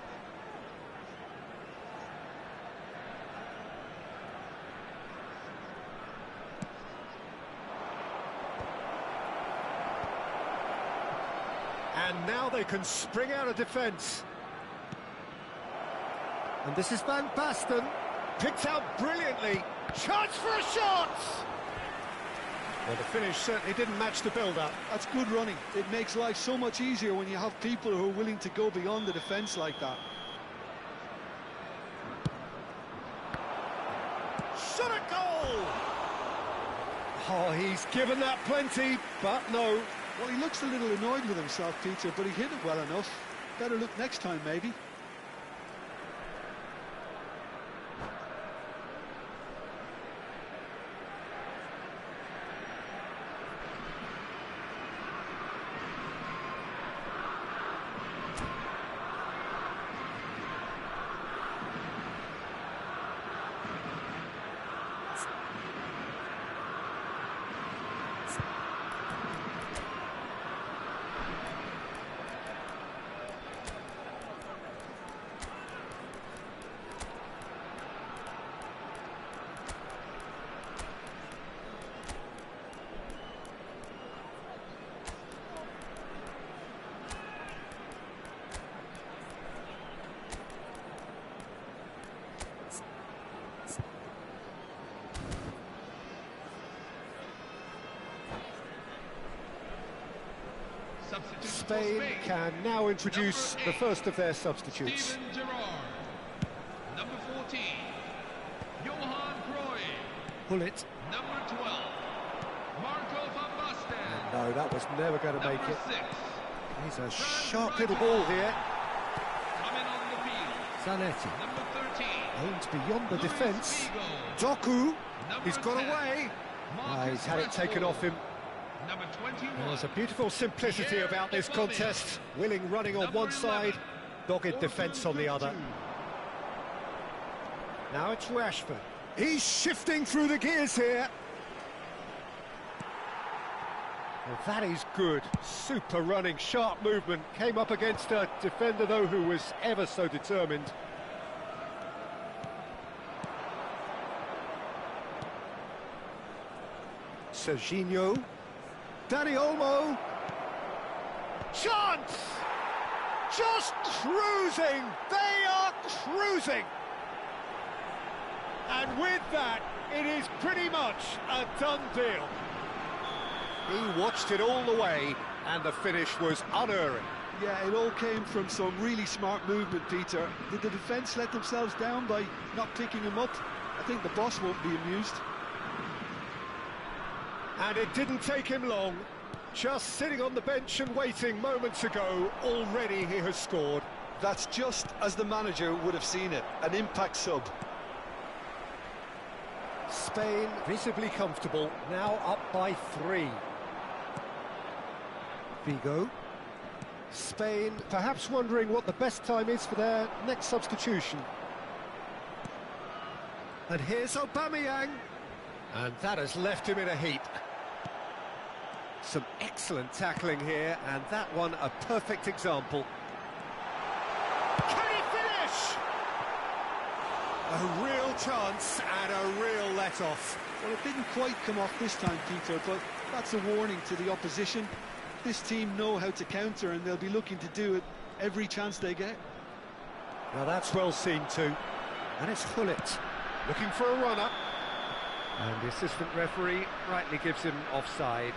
And now they can spring out of defence. And this is Van Basten. Picked out brilliantly. Chance for a shot! Well, the finish certainly didn't match the build-up. That's good running. It makes life so much easier when you have people who are willing to go beyond the defence like that. Shot a goal! Oh, he's given that plenty, but no. Well, he looks a little annoyed with himself, Peter, but he hit it well enough. Better look next time, maybe. Spain can now introduce the first of their substitutes. Steven Gerrard. Number 14, Johan Cruyff. Gullit. Number 12, Marco van Basten. No, that was never going to make Number it. 6, He's a sharp little ball here. coming on the field. Zanetti Number 13, aims beyond the Luis defence. Figo. Doku, Number he's got 10, away. Marcus He's had it taken Rashford. off him. Number 21, There's a beautiful simplicity about this contest. Willing running on Number one side, 11, dogged defence on the other. Now it's Rashford. He's shifting through the gears here. Well, that is good. Super running, sharp movement. Came up against a defender, though, who was ever so determined. Serginho. Dani Olmo. Chance! Just cruising! They are cruising! And with that, it is pretty much a done deal. He watched it all the way, and the finish was unerring. Yeah, it all came from some really smart movement, Peter. Did the defence let themselves down by not picking him up? I think the boss won't be amused. And it didn't take him long. Just sitting on the bench and waiting moments ago, already he has scored. That's just as the manager would have seen it, an impact sub. Spain visibly comfortable, now up by 3. Figo. Spain perhaps wondering what the best time is for their next substitution. And here's Aubameyang. And that has left him in a heap. Some excellent tackling here, and that one a perfect example. Can he finish? A real chance and a real let-off. Well, it didn't quite come off this time, Peter, but that's a warning to the opposition. This team know how to counter, and they'll be looking to do it every chance they get. Now that's well seen too. And it's Hullet looking for a runner. And the assistant referee rightly gives him offside.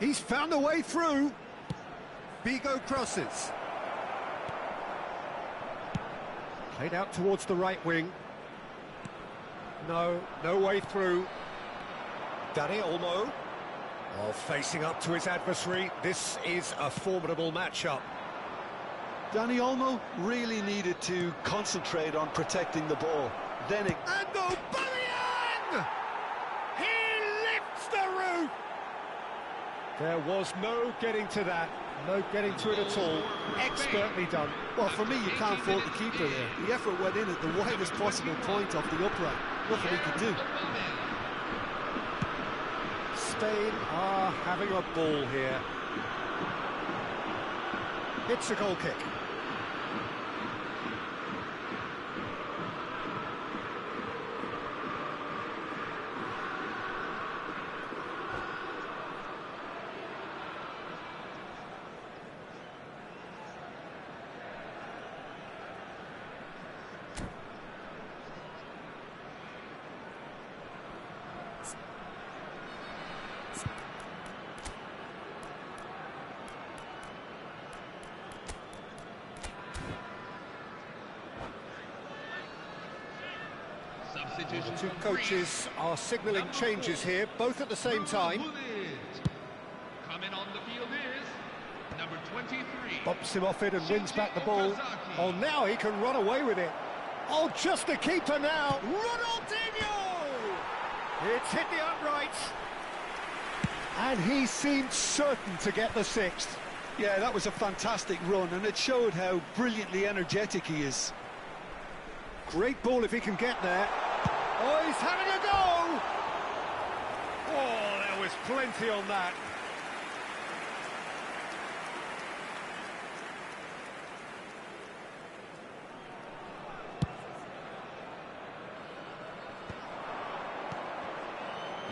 He's found a way through. Vigo crosses. Played out towards the right wing. No way through. Dani Olmo. Oh, facing up to his adversary. This is a formidable matchup. Dani Olmo really needed to concentrate on protecting the ball. Then it... And Aubameyang! He lifts the roof! There was no getting to that. No getting to it at all. Expertly done. Well, for me, you can't fault the keeper there. The effort went in at the widest possible point off the upright. Nothing he could do. Spain are having a ball here. It's a goal kick. The two coaches are signalling changes here, both at the same time. Coming on the field is number 23. Bumps him off it and wins back the ball. Oh, now he can run away with it. Oh, just the keeper now. Ronaldinho! It's hit the uprights. And he seemed certain to get the sixth. Yeah, that was a fantastic run, and it showed how brilliantly energetic he is. Great ball if he can get there. Oh, he's having a go! Oh, there was plenty on that.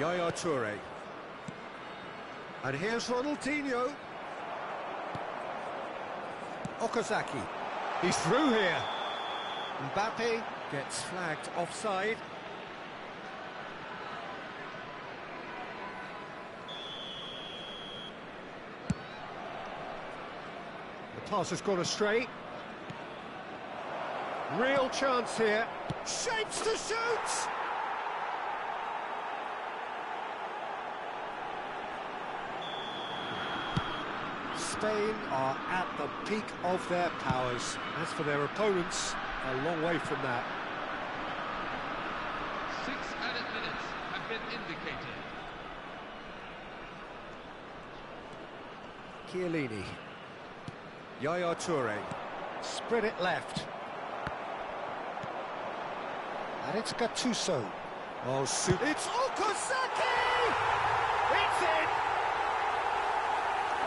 Yaya Toure. And here's Ronaldinho. Okazaki. He's through here. Mbappe gets flagged offside. The pass has gone astray. Real chance here. Shapes to shoot! Spain are at the peak of their powers. As for their opponents, a long way from that. 6 added minutes have been indicated. Chiellini. Yaya Toure. Spread it left. And it's Gattuso. Oh, it's Okazaki! It's in!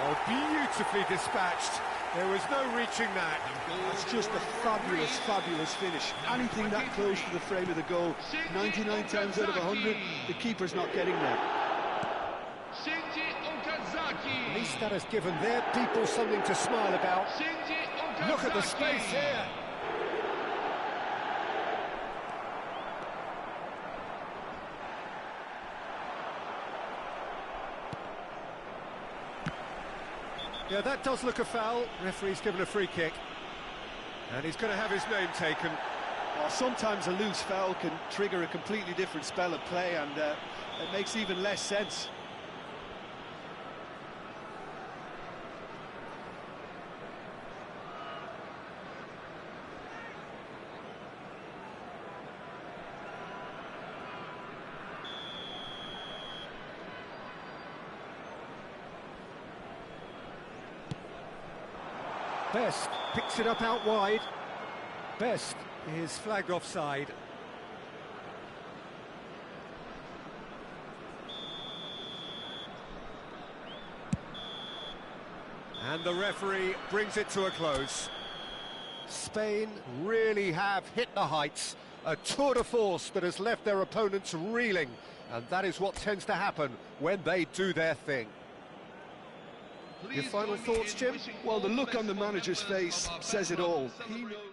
Oh, beautifully dispatched. There was no reaching that. It's just a fabulous, fabulous finish. Anything that close to the frame of the goal, 99 times out of 100, the keeper's not getting there. At least that has given their people something to smile about. Look at the space here. Yeah, that does look a foul. Referee's given a free kick. And he's going to have his name taken. Well, sometimes a loose foul can trigger a completely different spell of play, and it makes even less sense. Best picks it up out wide. Best is flagged offside. And the referee brings it to a close. Spain really have hit the heights, a tour de force that has left their opponents reeling, and that is what tends to happen when they do their thing. Your final thoughts, Jim? Well, the look on the manager's face says it all. He knows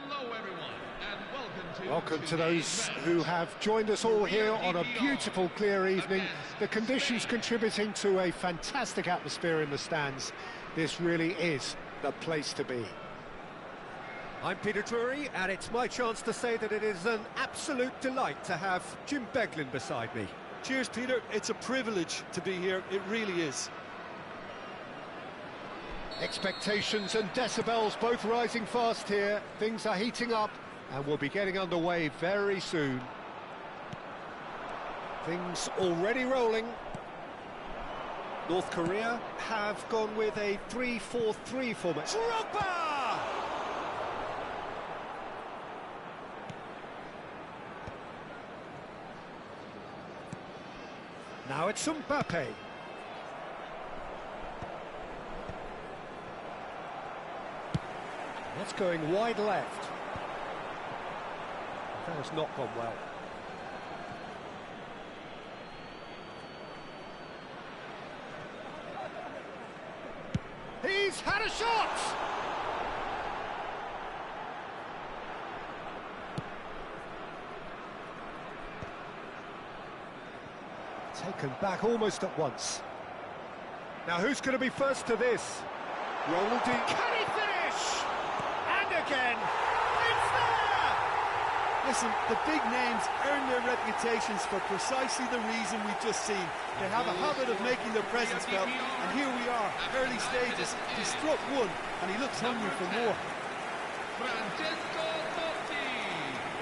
Hello, everyone, and Welcome to those who have joined us all here on a beautiful, clear evening. The conditions contributing to a fantastic atmosphere in the stands. This really is the place to be. I'm Peter Drury, and it's my chance to say that it is an absolute delight to have Jim Beglin beside me. Cheers, Peter. It's a privilege to be here. It really is. Expectations and decibels both rising fast here. Things are heating up, and we'll be getting underway very soon. Things already rolling. North Korea have gone with a 3-4-3 formation. Drogba! Now it's Mbappe. That's going wide left. That has not gone well. He's had a shot! Taken back almost at once. Now who's going to be first to this? Ronaldo. Can he finish? And again! It's there! Listen, the big names earn their reputations for precisely the reason we've just seen. They have a habit of making their presence felt, and here we are, early stages. He struck one, and he looks hungry for more.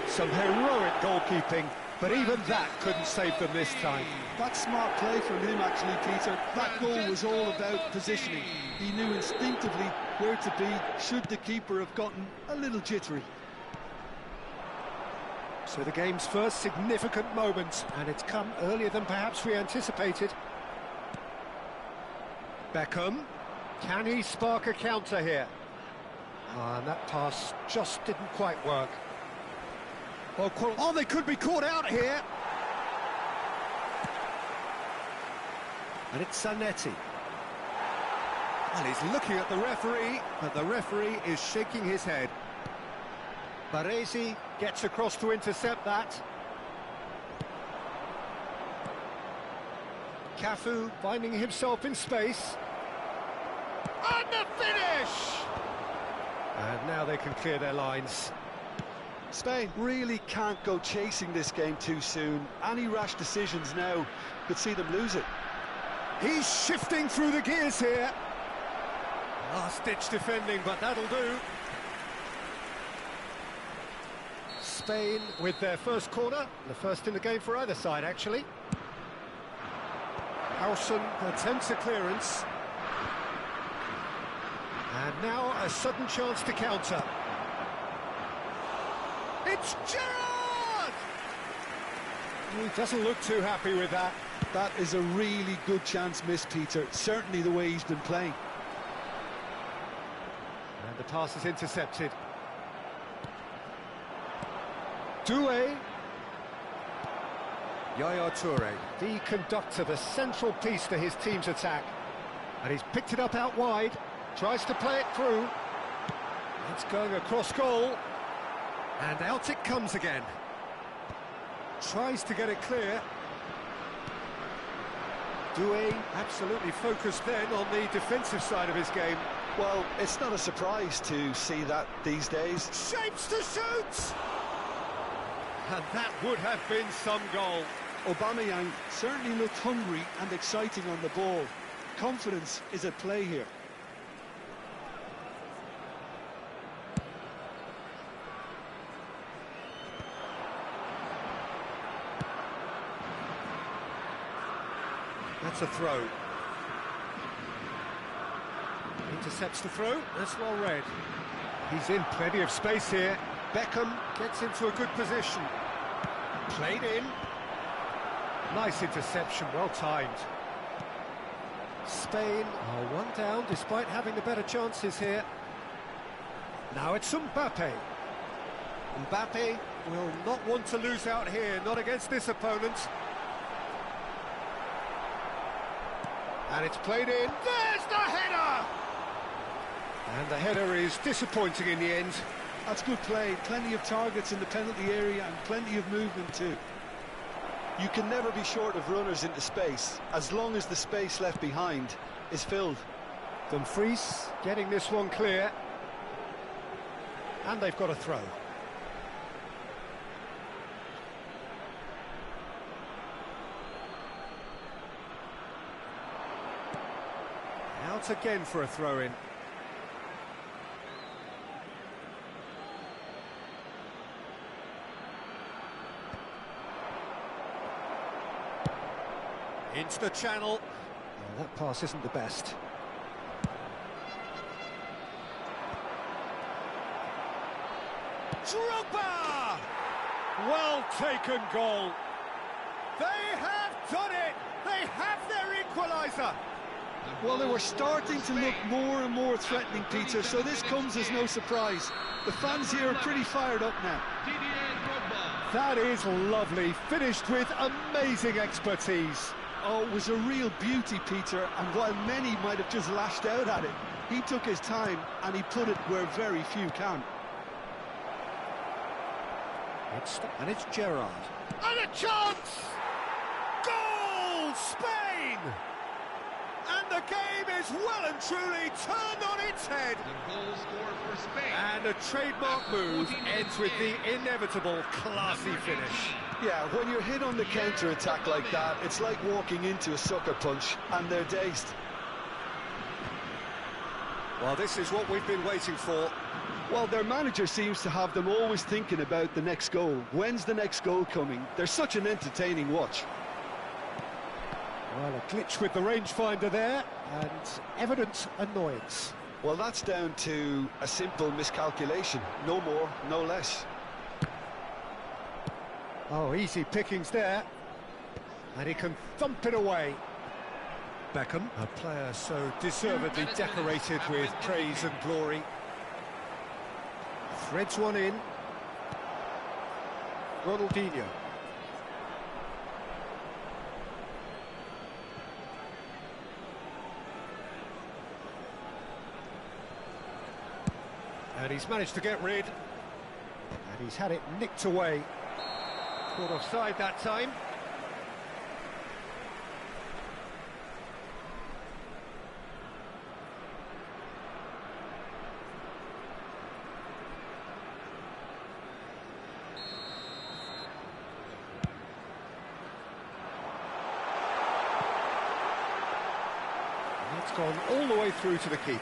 Some heroic goalkeeping, but even that couldn't save them this time. That's smart play from him, actually, Peter. That goal was all about positioning. He knew instinctively where to be should the keeper have gotten a little jittery. So the game's first significant moment, and it's come earlier than perhaps we anticipated. Beckham, can he spark a counter here? And that pass just didn't quite work. Oh, they could be caught out here. And it's Zanetti. And he's looking at the referee, but the referee is shaking his head. Baresi gets across to intercept that. Cafu finding himself in space. And the finish! And now they can clear their lines. Spain really can't go chasing this game too soon. Any rash decisions now could see them lose it. He's shifting through the gears here. Last-ditch defending, but that'll do. Spain with their first corner, the first in the game for either side, actually. Howson attempts a clearance. And now a sudden chance to counter. It's Gerrard! He doesn't look too happy with that. That is a really good chance missed, Peter. Certainly the way he's been playing. And the pass is intercepted. Doué. Yaya Toure, the conductor, the central piece to his team's attack. And he's picked it up out wide, tries to play it through. It's going across goal. And out it comes again. Tries to get it clear. Doué absolutely focused then on the defensive side of his game. Well, it's not a surprise to see that these days. Shapes to shoot! And that would have been some goal. Aubameyang certainly looked hungry and exciting on the ball. Confidence is at play here. That's a throw. Intercepts the throw, that's well read. He's in plenty of space here. Beckham gets into a good position. Played in. Nice interception, well timed. Spain are one down despite having the better chances here. Now it's Mbappe. Mbappe will not want to lose out here, not against this opponent. And it's played in. There's the header! And the header is disappointing in the end. That's good play. Plenty of targets in the penalty area and plenty of movement too. You can never be short of runners into space, as long as the space left behind is filled. Dumfries getting this one clear. And they've got a throw. Out again for a throw-in. Into the channel. Oh, that pass isn't the best. Drogba! Well taken goal. They have done it! They have their equaliser! Well, they were starting to look more and more threatening, Peter, so this comes as no surprise. The fans here are pretty fired up now. That is lovely, finished with amazing expertise. Oh, it was a real beauty, Peter, and while many might have just lashed out at it, he took his time and he put it where very few can. It's Gerrard. And a chance! Goal! Spain! And the game is well and truly turned on its head. The goal scored for Spain. And a trademark move ends with the inevitable classy finish. Yeah, when you're hit on the counter-attack like that, it's like walking into a sucker punch, and they're dazed. Well, this is what we've been waiting for. Well, their manager seems to have them always thinking about the next goal. When's the next goal coming? They're such an entertaining watch. Well, a glitch with the rangefinder there, and evident annoyance. Well, that's down to a simple miscalculation. No more, no less. Oh, easy pickings there. And he can thump it away. Beckham, a player so deservedly decorated with praise and glory. Threads one in. Ronaldinho. And he's managed to get rid. And he's had it nicked away. Caught offside that time. And it's gone all the way through to the keeper.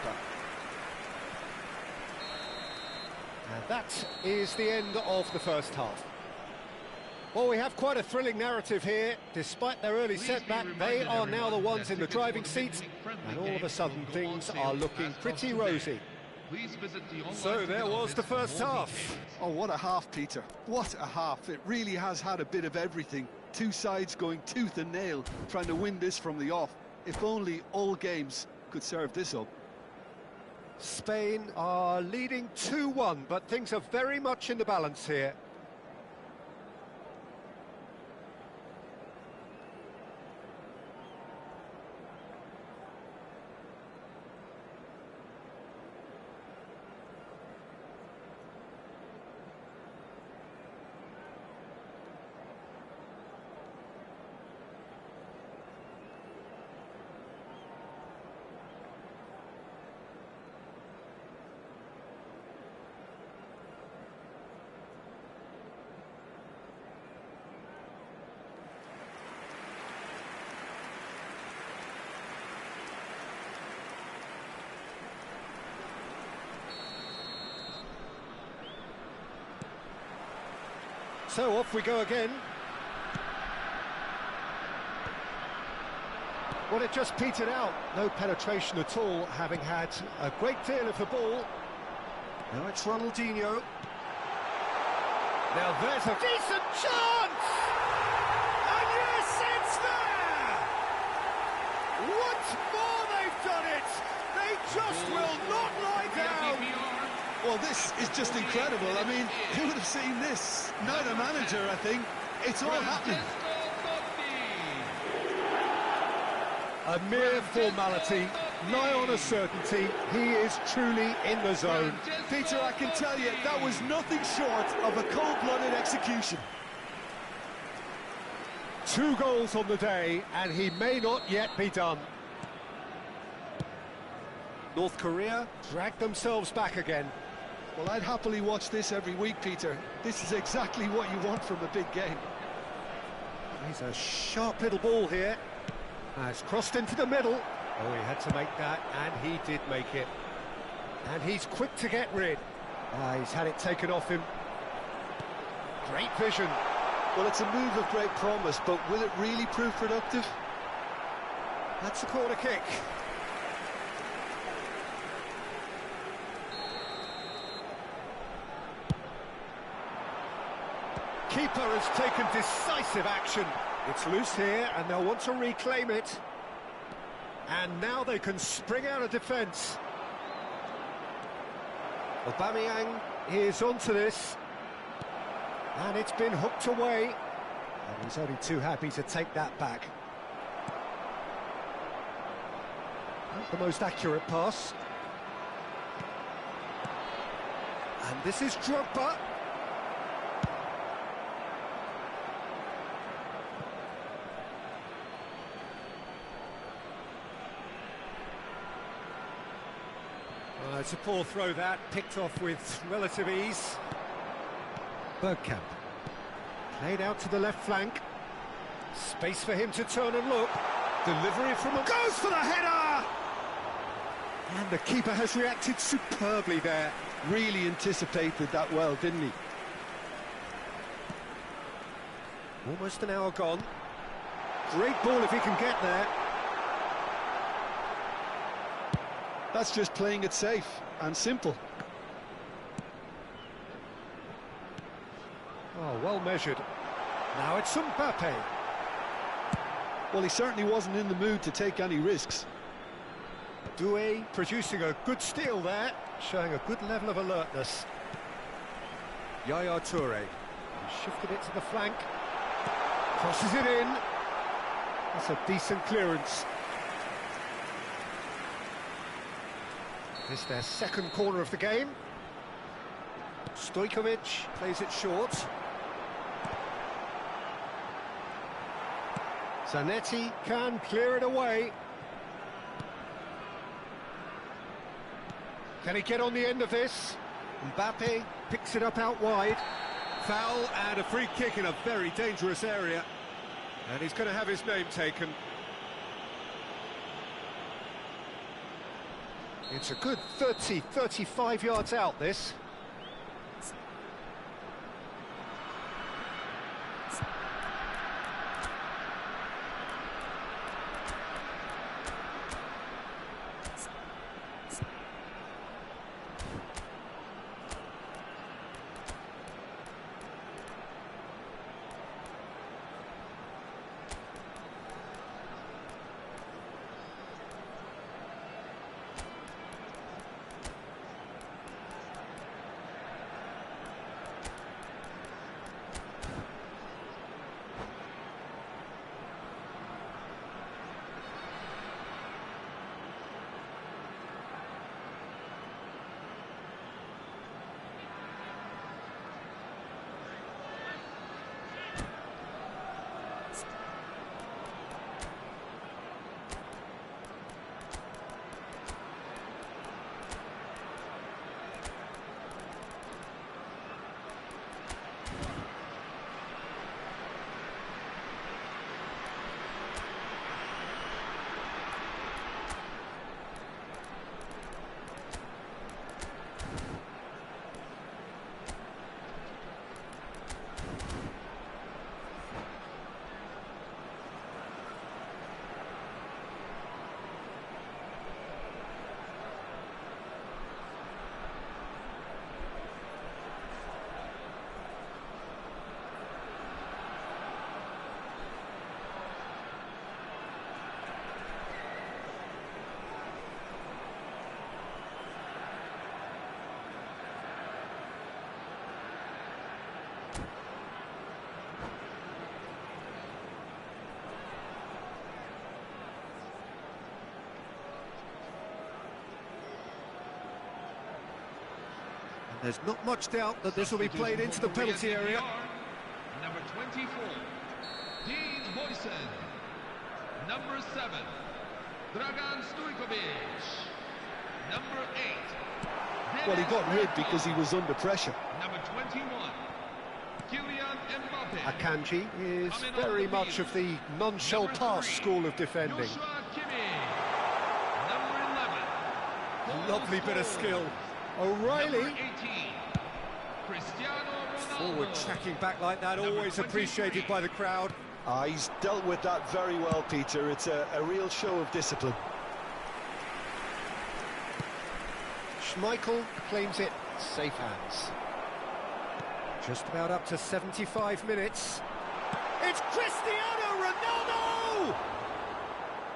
And that is the end of the first half. Well, we have quite a thrilling narrative here. Despite their early setback, they are now the ones in the driving seat, and all of a sudden things are looking pretty rosy. So there was the first half. Oh, what a half, Peter. What a half. It really has had a bit of everything. Two sides going tooth and nail, trying to win this from the off. If only all games could serve this up. Spain are leading 2-1, but things are very much in the balance here. So off we go again. Well, it just petered out. No penetration at all, having had a great deal of the ball. Now it's Ronaldinho. Now there's a decent chance! And yes, it's there! Once more they've done it! They just will not lie down! Well, this is just incredible. I mean, who would have seen this? Not a manager, I think. It's all happening. A mere formality, nigh on a certainty. He is truly in the zone. Peter, I can tell you, that was nothing short of a cold-blooded execution. 2 goals on the day, and he may not yet be done. North Korea dragged themselves back again. Well, I'd happily watch this every week, Peter. This is exactly what you want from a big game. He's a sharp little ball here. Has crossed into the middle. Oh, he had to make that, and he did make it. And he's quick to get rid. He's had it taken off him. Great vision. Well, it's a move of great promise, but will it really prove productive? That's a corner kick. Keeper has taken decisive action. It's loose here, and they'll want to reclaim it. And now they can spring out of defence. Aubameyang is onto this. And it's been hooked away. And he's only too happy to take that back. Not the most accurate pass. And this is Drogba. It's a poor throw that, picked off with relative ease. Bergkamp. Played out to the left flank. Space for him to turn and look. Delivery from a... Goes for the header! And the keeper has reacted superbly there. Really anticipated that well, didn't he? Almost an hour gone. Great ball if he can get there. That's just playing it safe and simple. Oh, well measured. Now it's Mbappe. Well, he certainly wasn't in the mood to take any risks. Doué producing a good steal there, showing a good level of alertness. Yaya Toure. He shifted it to the flank. Crosses it in. That's a decent clearance. This is their second corner of the game. Stojkovic plays it short. Zanetti can clear it away. Can he get on the end of this? Mbappe picks it up out wide. Foul and a free kick in a very dangerous area. And he's going to have his name taken. It's a good 30, 35 yards out, this. There's not much doubt that this will be played into the penalty area. Number 24, Dean Boyson. Number 7, Dragan Stojkovic. Number 8. Well, he got rid because he was under pressure. Number 21, Kylian Mbappe. Akanji is very much of the nonchalant pass school of defending. Joshua Kimmich. Number 11, Lovely bit of skill. Number O'Reilly, 18, Cristiano Ronaldo. forward tracking back like that, Number always 23. appreciated by the crowd. He's dealt with that very well, Peter. It's a real show of discipline. Schmeichel claims it, safe hands. Just about up to 75 minutes. It's Cristiano Ronaldo!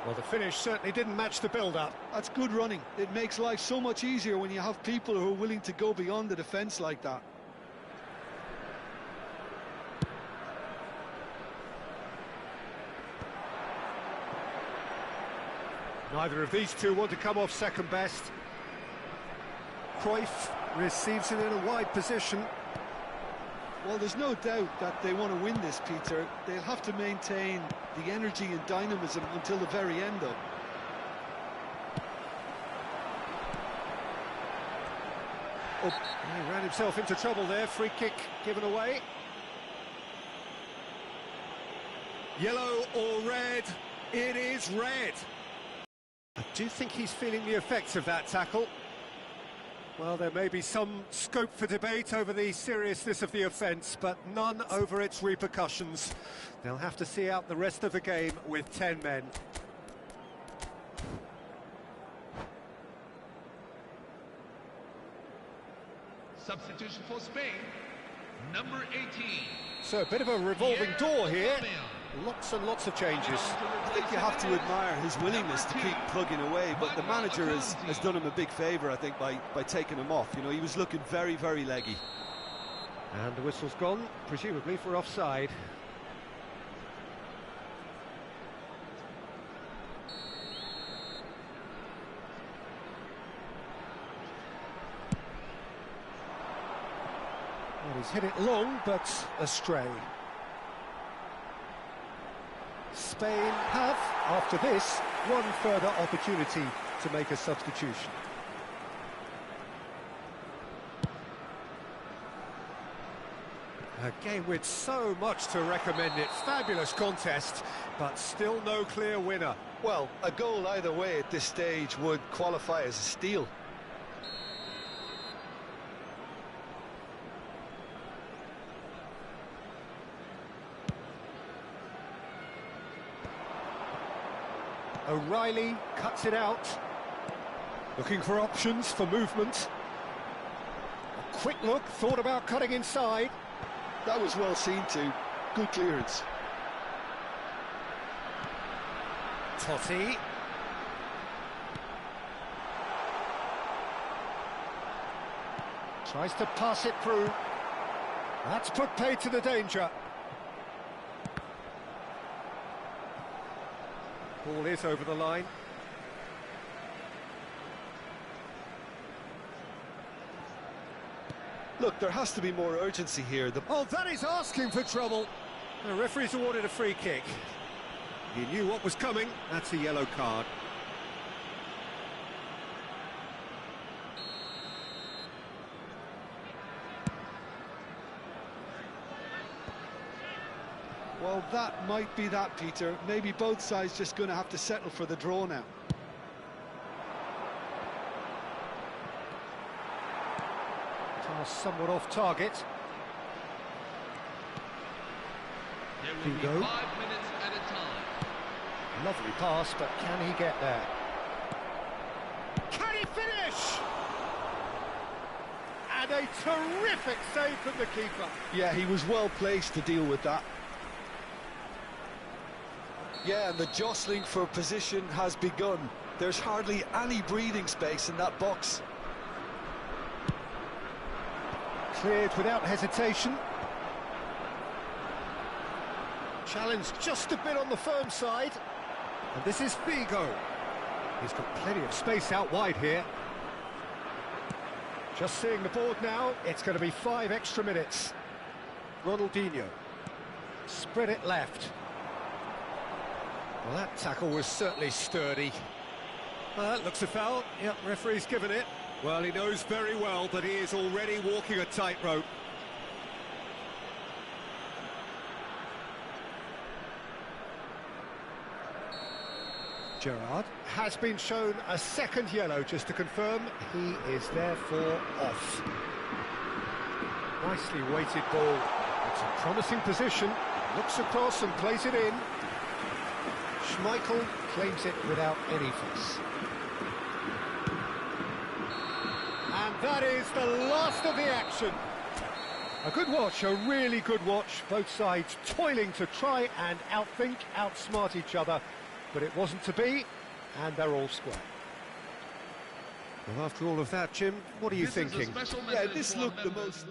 Well, the finish certainly didn't match the build-up. That's good running. It makes life so much easier when you have people who are willing to go beyond the defence like that. Neither of these two want to come off second best. Cruyff receives it in a wide position. Well, there's no doubt that they want to win this, Peter. They'll have to maintain the energy and dynamism until the very end, though. Oh, he ran himself into trouble there. Free kick given away. Yellow or red? It is red. I do think he's feeling the effects of that tackle. Well, there may be some scope for debate over the seriousness of the offence, but none over its repercussions. They'll have to see out the rest of the game with 10 men. Substitution for Spain, number 18. So a bit of a revolving door here. Lots and lots of changes. I think you have to admire his willingness to keep plugging away, but the manager has done him a big favour, I think, by taking him off. You know, he was looking very, very leggy. And the whistle's gone, presumably for offside. Well, he's hit it long, but astray. Spain have, after this, one further opportunity to make a substitution. A game with so much to recommend it. Fabulous contest, but still no clear winner. Well, a goal either way at this stage would qualify as a steal. O'Reilly cuts it out, looking for options for movement. A quick look, thought about cutting inside. That was well seen too. Good clearance. Totti. Tries to pass it through. That's put paid to the danger. Ball is over the line. Look, there has to be more urgency here. Oh, that is asking for trouble. The referee's awarded a free kick. He knew what was coming. That's a yellow card. Well, that might be that, Peter. Maybe both sides just going to have to settle for the draw now. Pass somewhat off target. There will be 5 Hugo. minutes at a time. Lovely pass, but can he get there? Can he finish? And a terrific save from the keeper. Yeah, he was well placed to deal with that. Yeah, and the jostling for position has begun. There's hardly any breathing space in that box. Cleared without hesitation. Challenged just a bit on the firm side. And this is Figo. He's got plenty of space out wide here. Just seeing the board now, it's going to be 5 extra minutes. Ronaldinho. Spread it left. Well, that tackle was certainly sturdy. Well, that looks a foul. Yep, referee's given it. Well, he knows very well that he is already walking a tightrope. Gerrard has been shown a second yellow, just to confirm. He is therefore off. Nicely weighted ball. It's a promising position. Looks across and plays it in. Schmeichel claims it without any fuss. And that is the last of the action. A good watch, a really good watch. Both sides toiling to try and outthink, outsmart each other. But it wasn't to be, and they're all square. Well, after all of that, Jim, what are you thinking? Yeah, this looked the most...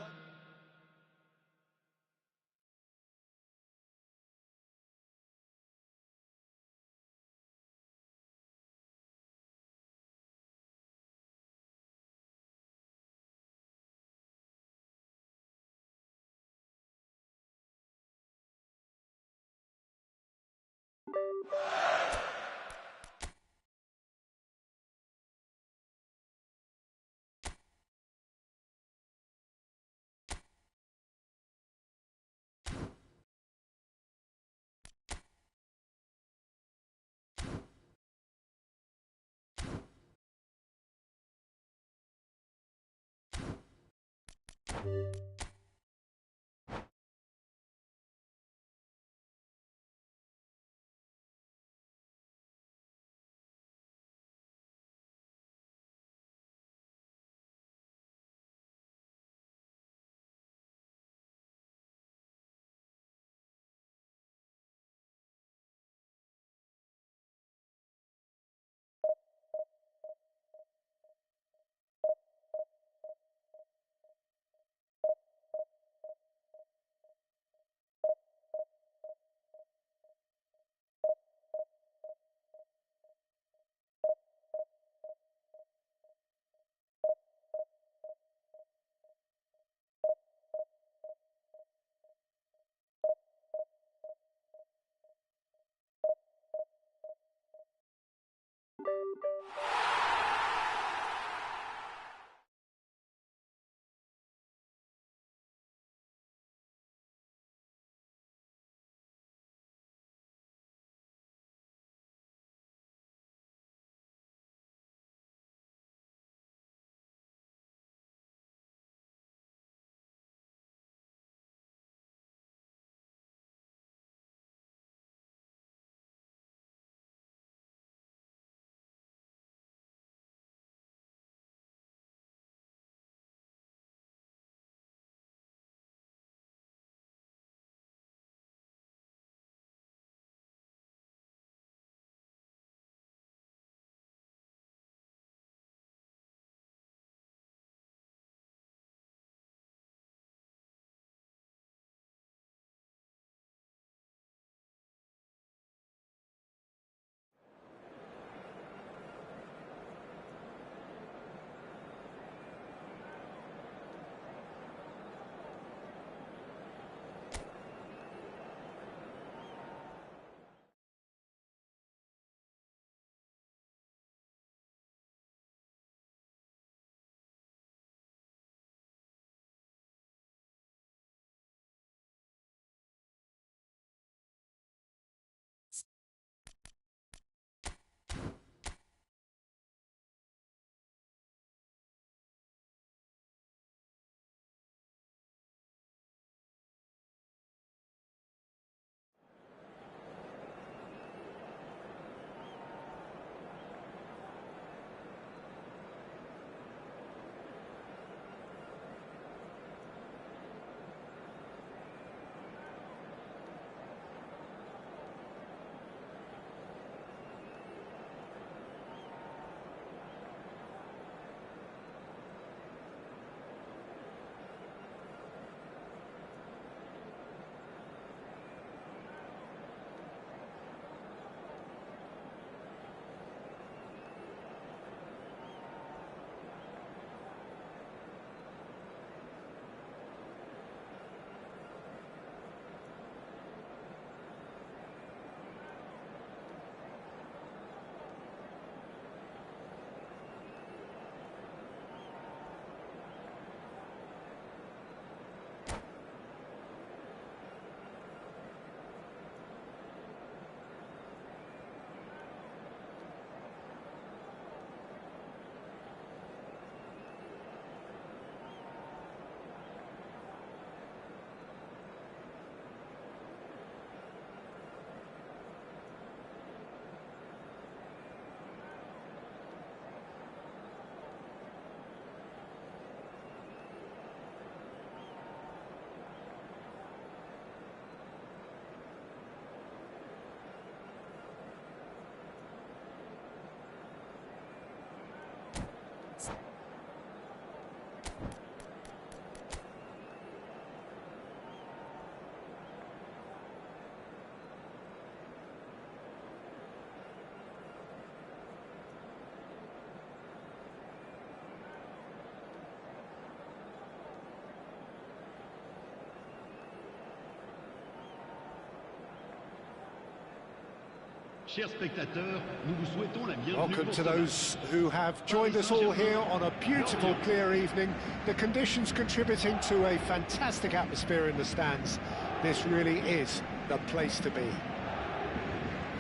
Chers spectateurs, nous vous souhaitons la bienvenue. Welcome pour to ce match. those who have joined us all here on a beautiful, clear evening. The conditions contributing to a fantastic atmosphere in the stands. This really is the place to be.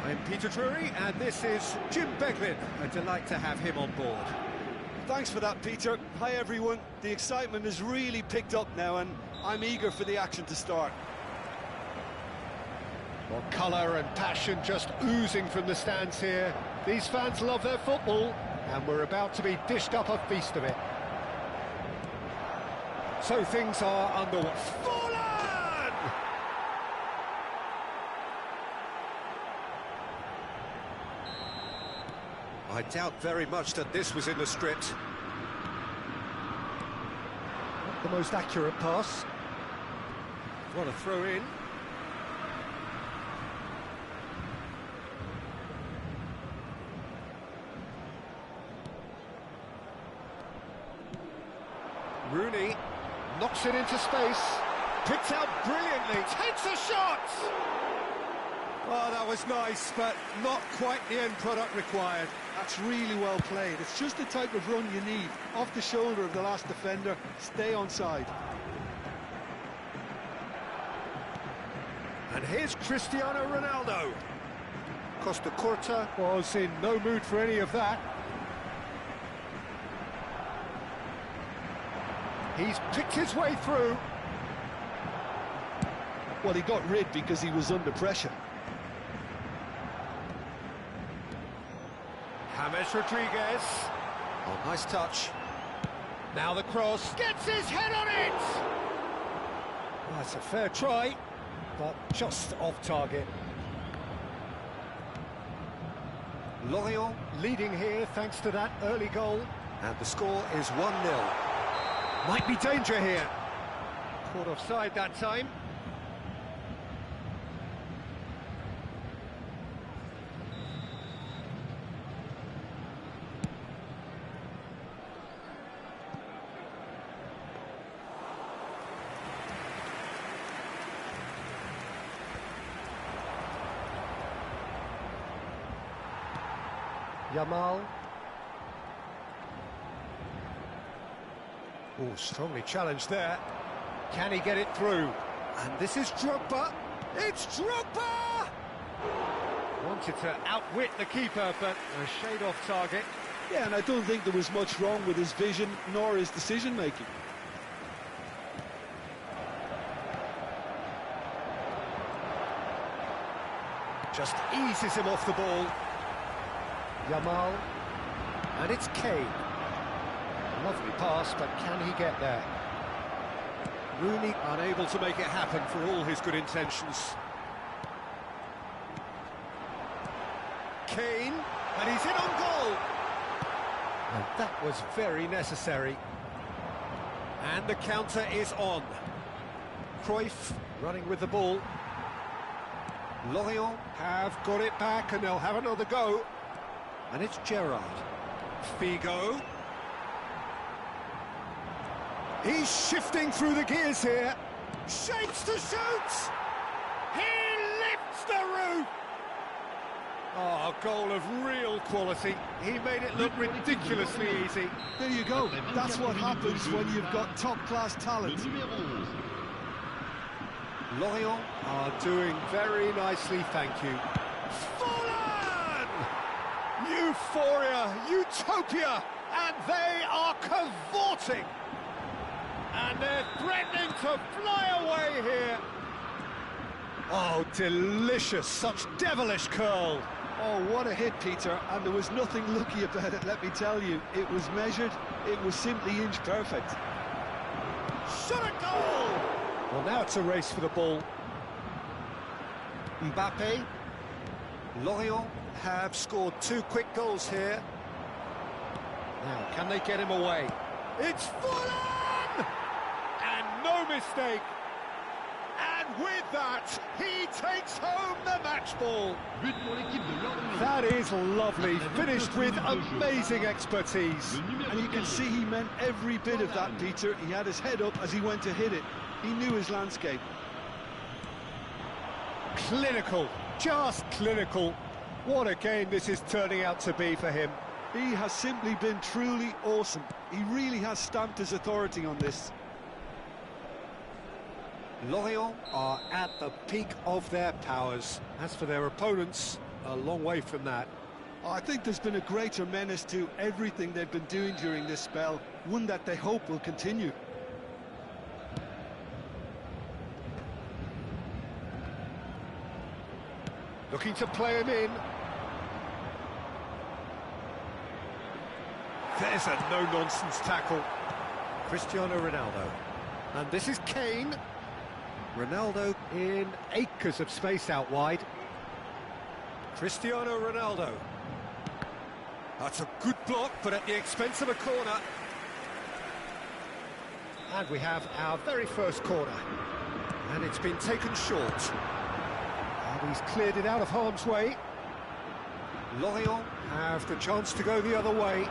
I'm Peter Drury, and this is Jim Beglin. A delight to have him on board. Thanks for that, Peter. Hi, everyone. The excitement has really picked up now, and I'm eager for the action to start. Well, colour and passion just oozing from the stands here. These fans love their football, and we're about to be dished up a feast of it. So things are underway. Fallen! I doubt very much that this was in the script. Not the most accurate pass. What a throw in. Rooney knocks it into space, picked out brilliantly, takes a shot! Oh, that was nice, but not quite the end product required. That's really well played. It's just the type of run you need. Off the shoulder of the last defender, stay onside. And here's Cristiano Ronaldo. Costa Curta was in no mood for any of that. He's picked his way through. Well, he got rid because he was under pressure. James Rodriguez. Oh, nice touch. Now the cross. Gets his head on it! That's a fair try, but just off target. Lorient leading here thanks to that early goal. And the score is 1-0. Might be danger here. Caught offside that time. Yamal. Oh, strongly challenged there. Can he get it through? And this is Drogba. It's Drogba! Wanted to outwit the keeper, but a shade off target. Yeah, and I don't think there was much wrong with his vision nor his decision-making. Just eases him off the ball. Yamal. And it's Kane. Lovely pass, but can he get there? Rooney unable to make it happen for all his good intentions. Kane, and he's in on goal! And that was very necessary. And the counter is on. Cruyff running with the ball. Lorient have got it back, and they'll have another go. And it's Gerrard. Figo. He's shifting through the gears here. Shapes to shoot! He lifts the roof! Oh, a goal of real quality. He made it look ridiculously easy. There you go. That's what happens when you've got top-class talent. Lorient are doing very nicely, thank you. Fallen! Euphoria, utopia, and they are cavorting. And they're threatening to fly away here. Oh, delicious, such devilish curl. Oh, what a hit, Peter, and there was nothing lucky about it, let me tell you. It was measured, it was simply inch perfect. Shot a goal! Well, now it's a race for the ball. Mbappe. Lorient have scored 2 quick goals here. Now, can they get him away? It's Fulham! And no mistake. And with that, he takes home the match ball. That is lovely, finished with amazing expertise. And you can see he meant every bit of that, Peter. He had his head up as he went to hit it. He knew his landscape. Clinical, just clinical. What a game this is turning out to be for him. He has simply been truly awesome. He really has stamped his authority on this. Lorient are at the peak of their powers. As for their opponents, a long way from that. I think there's been a greater menace to everything they've been doing during this spell, one that they hope will continue. Looking to play him in. There's a no-nonsense tackle. Cristiano Ronaldo. And this is Kane. Ronaldo in acres of space out wide. Cristiano Ronaldo. That's a good block, but at the expense of a corner. And we have our very first corner. And it's been taken short. And he's cleared it out of harm's way. Lorient have the chance to go the other way.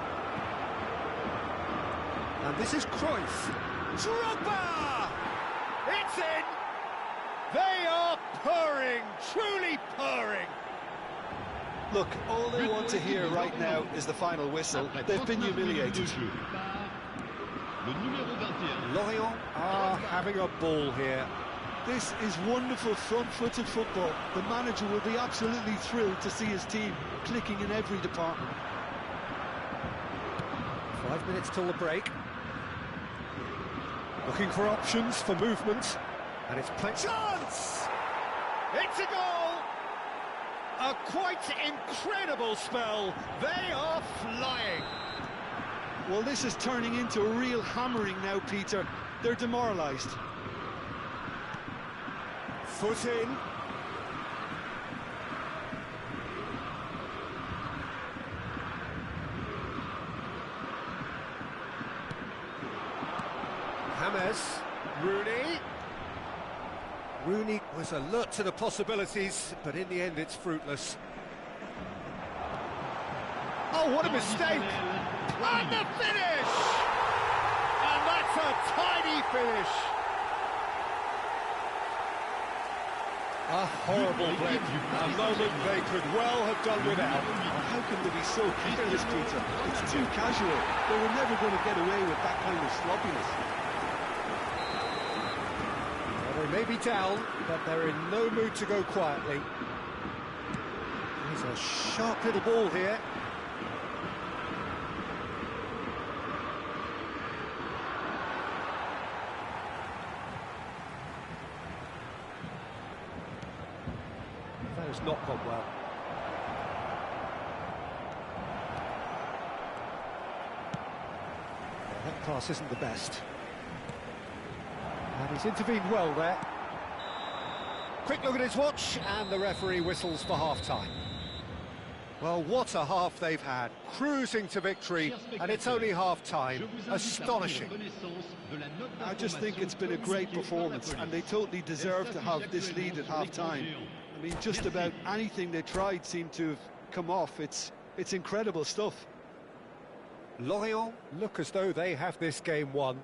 And this is Cruyff. Drogba! It's in! They are purring, truly purring. Look, all they want to hear right now is the final whistle. They've been humiliated. Lorient are having a ball here. This is wonderful front-footed football. The manager will be absolutely thrilled to see his team clicking in every department. 5 minutes till the break. Looking for options for movement. And it's played. Chance! It's a goal! A quite incredible spell. They are flying. Well, this is turning into a real hammering now, Peter. They're demoralised. Foot in. James, Rooney. Rooney was alert to the possibilities, but in the end it's fruitless. Oh, what a mistake! And the finish! And that's a tiny finish! A horrible blend, a moment they could well have done without. How can they be so careless, Peter? It's too casual. They were never going to get away with that kind of sloppiness. They may be down, but they're in no mood to go quietly. There's a sharp little ball here. That has not gone well. Yeah, that pass isn't the best. And he's intervened well there. Quick look at his watch, and the referee whistles for half-time. Well, what a half they've had. Cruising to victory, and it's only half-time. Astonishing. I just think it's been a great performance, and they totally deserve to have this lead at half-time. I mean, just about anything they tried seemed to have come off. It's incredible stuff. Lorient look as though they have this game won.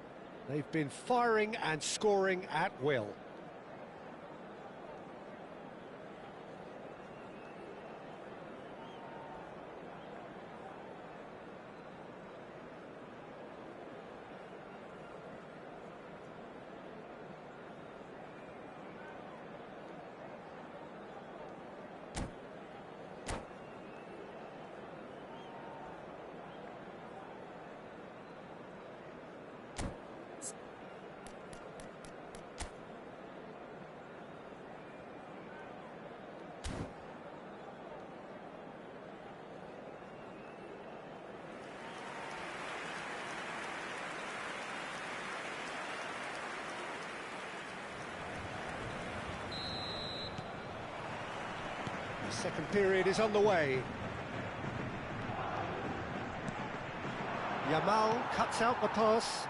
They've been firing and scoring at will. The second period is on the way. Yamal cuts out the pass.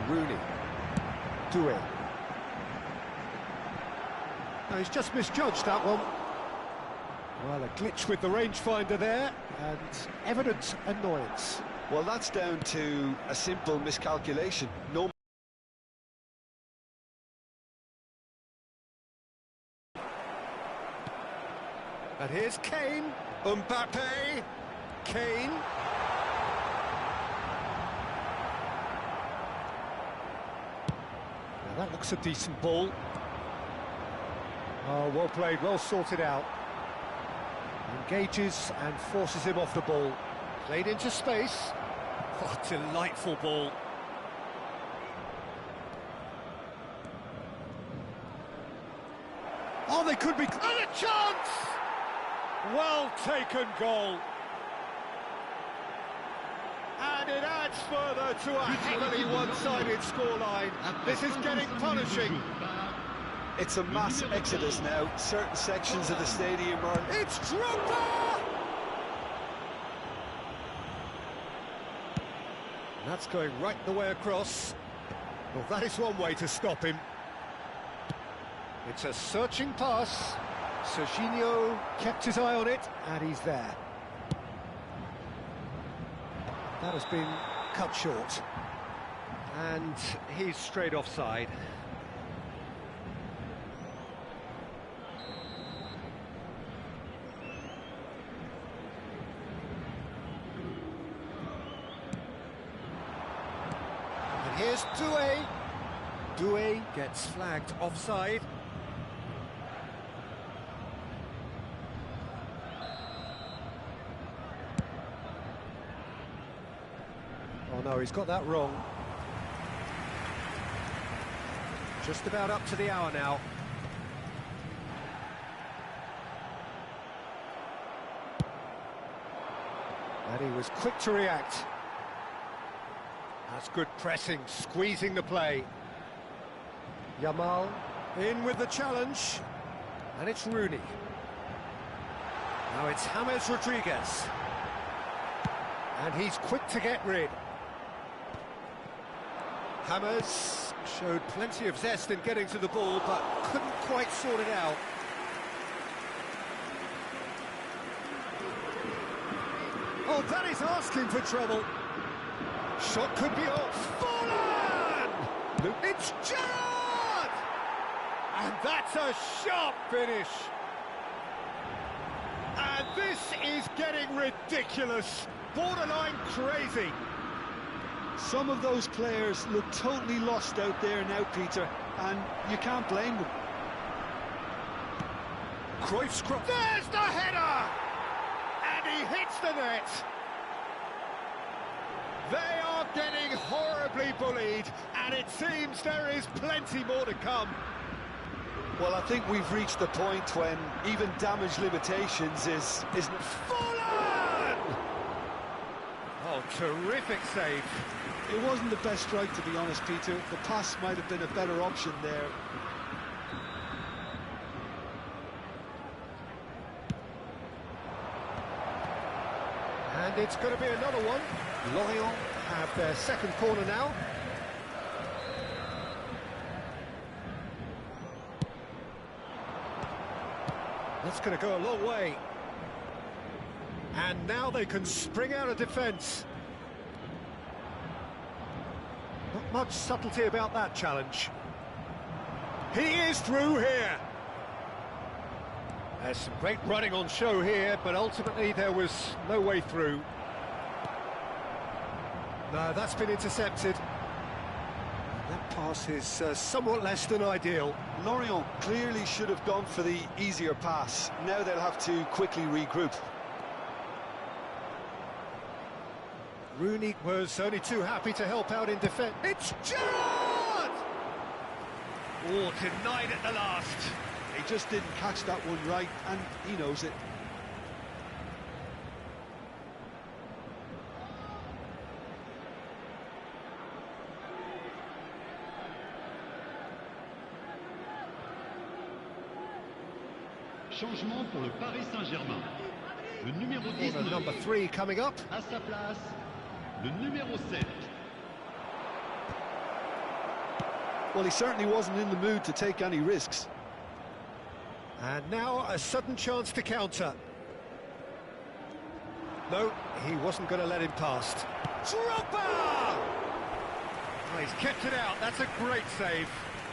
Rooney. Doué. No, he's just misjudged that one. Well, a glitch with the rangefinder there, and evident annoyance. Well, that's down to a simple miscalculation. No. And here's Kane. Mbappe. Kane. Now that looks a decent ball. Oh, well played, well sorted out. Engages and forces him off the ball. Played into space. Oh, delightful ball. Oh, they could be... And a chance! Well taken goal. And it adds further to a heavily one-sided scoreline. This is getting punishing. It's a mass exodus now. Certain sections of the stadium are... It's Drogba! That's going right the way across. Well, that is one way to stop him. It's a searching pass. Serginho kept his eye on it, and he's there. That has been cut short. And he's straight offside. And here's Doué. Doué gets flagged offside. Oh no, he's got that wrong. Just about up to the hour now. And he was quick to react. That's good pressing, squeezing the play. Yamal in with the challenge. And it's Rooney. Now it's James Rodriguez. And he's quick to get rid. James showed plenty of zest in getting to the ball, but couldn't quite sort it out. Oh, that is asking for trouble. Shot could be off. Fallen! It's Gerrard! And that's a sharp finish. And this is getting ridiculous. Borderline crazy. Some of those players look totally lost out there now, Peter, and you can't blame them. Cruyff's cross. There's the header! And he hits the net. They are getting horribly bullied, and it seems there is plenty more to come. Well, I think we've reached the point when even damage limitations is... Fallen! Oh, terrific save. It wasn't the best strike, to be honest, Peter. The pass might have been a better option there. And it's going to be another one. Lorient have their second corner now. That's going to go a long way. And now they can spring out of defence. Not much subtlety about that challenge. He is through here. There's some great running on show here, but ultimately there was no way through. No, that's been intercepted. That pass is somewhat less than ideal. Lorient clearly should have gone for the easier pass. Now they'll have to quickly regroup. Rooney was only too happy to help out in defence. It's Gerrard! Oh, denied at the last. He just didn't catch that one right, and he knows it. Changement pour le Paris Saint-Germain. Le numéro 19. Number 3 coming up. À sa place, le numéro 7. Well, he certainly wasn't in the mood to take any risks. And now a sudden chance to counter. No, he wasn't going to let him past. Drogba! Oh, he's kept it out. That's a great save.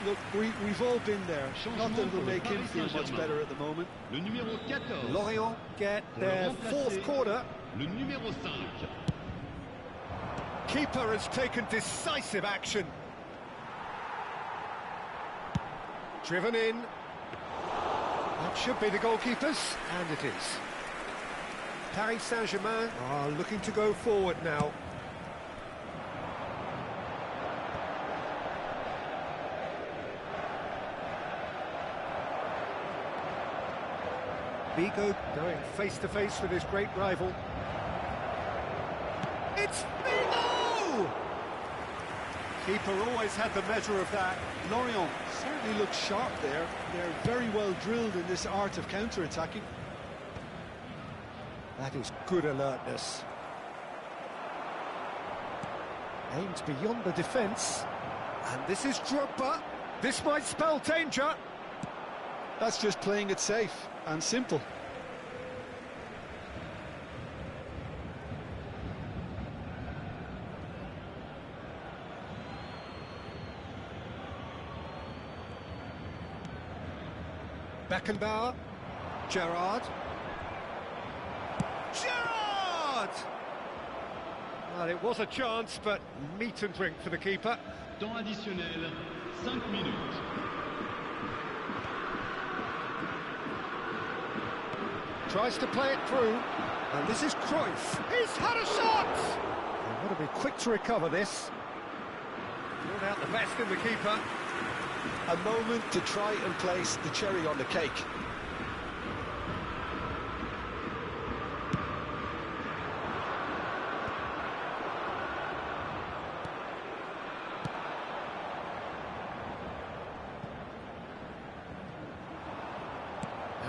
Look, we've all been there. Not that it'll make him feel much better at the moment. Le numéro 14. Lorient get their fourth corner. Le numéro 5. Keeper has taken decisive action. Driven in. That should be the goalkeepers, and it is. Paris Saint-Germain are looking to go forward now. Vigo going face-to-face with his great rival. It's Vigo! Keeper always had the measure of that. Lorient certainly looks sharp there. They're very well drilled in this art of counter-attacking. That is good alertness. Aimed beyond the defence. And this is Drogba. This might spell danger. That's just playing it safe and simple. Beckenbauer. Gerrard. Gerrard! Well, it was a chance, but meat and drink for the keeper. Temps additionnel, 5 minutes. Tries to play it through, and this is Cruyff. He's had a shot! They've got to be quick to recover this. Brought out the best in the keeper. A moment to try and place the cherry on the cake.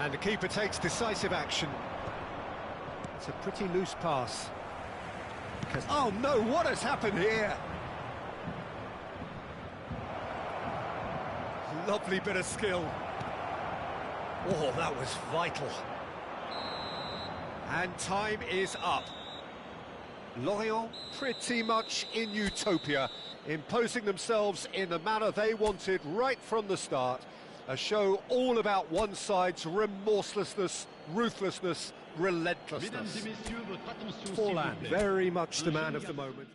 And the keeper takes decisive action. It's a pretty loose pass. Oh no, what has happened here? Lovely bit of skill. Oh, that was vital. And time is up. Lorient pretty much in utopia, imposing themselves in the manner they wanted right from the start. A show all about one side's remorselessness, ruthlessness, relentlessness. Forlan, very much the man of the moment.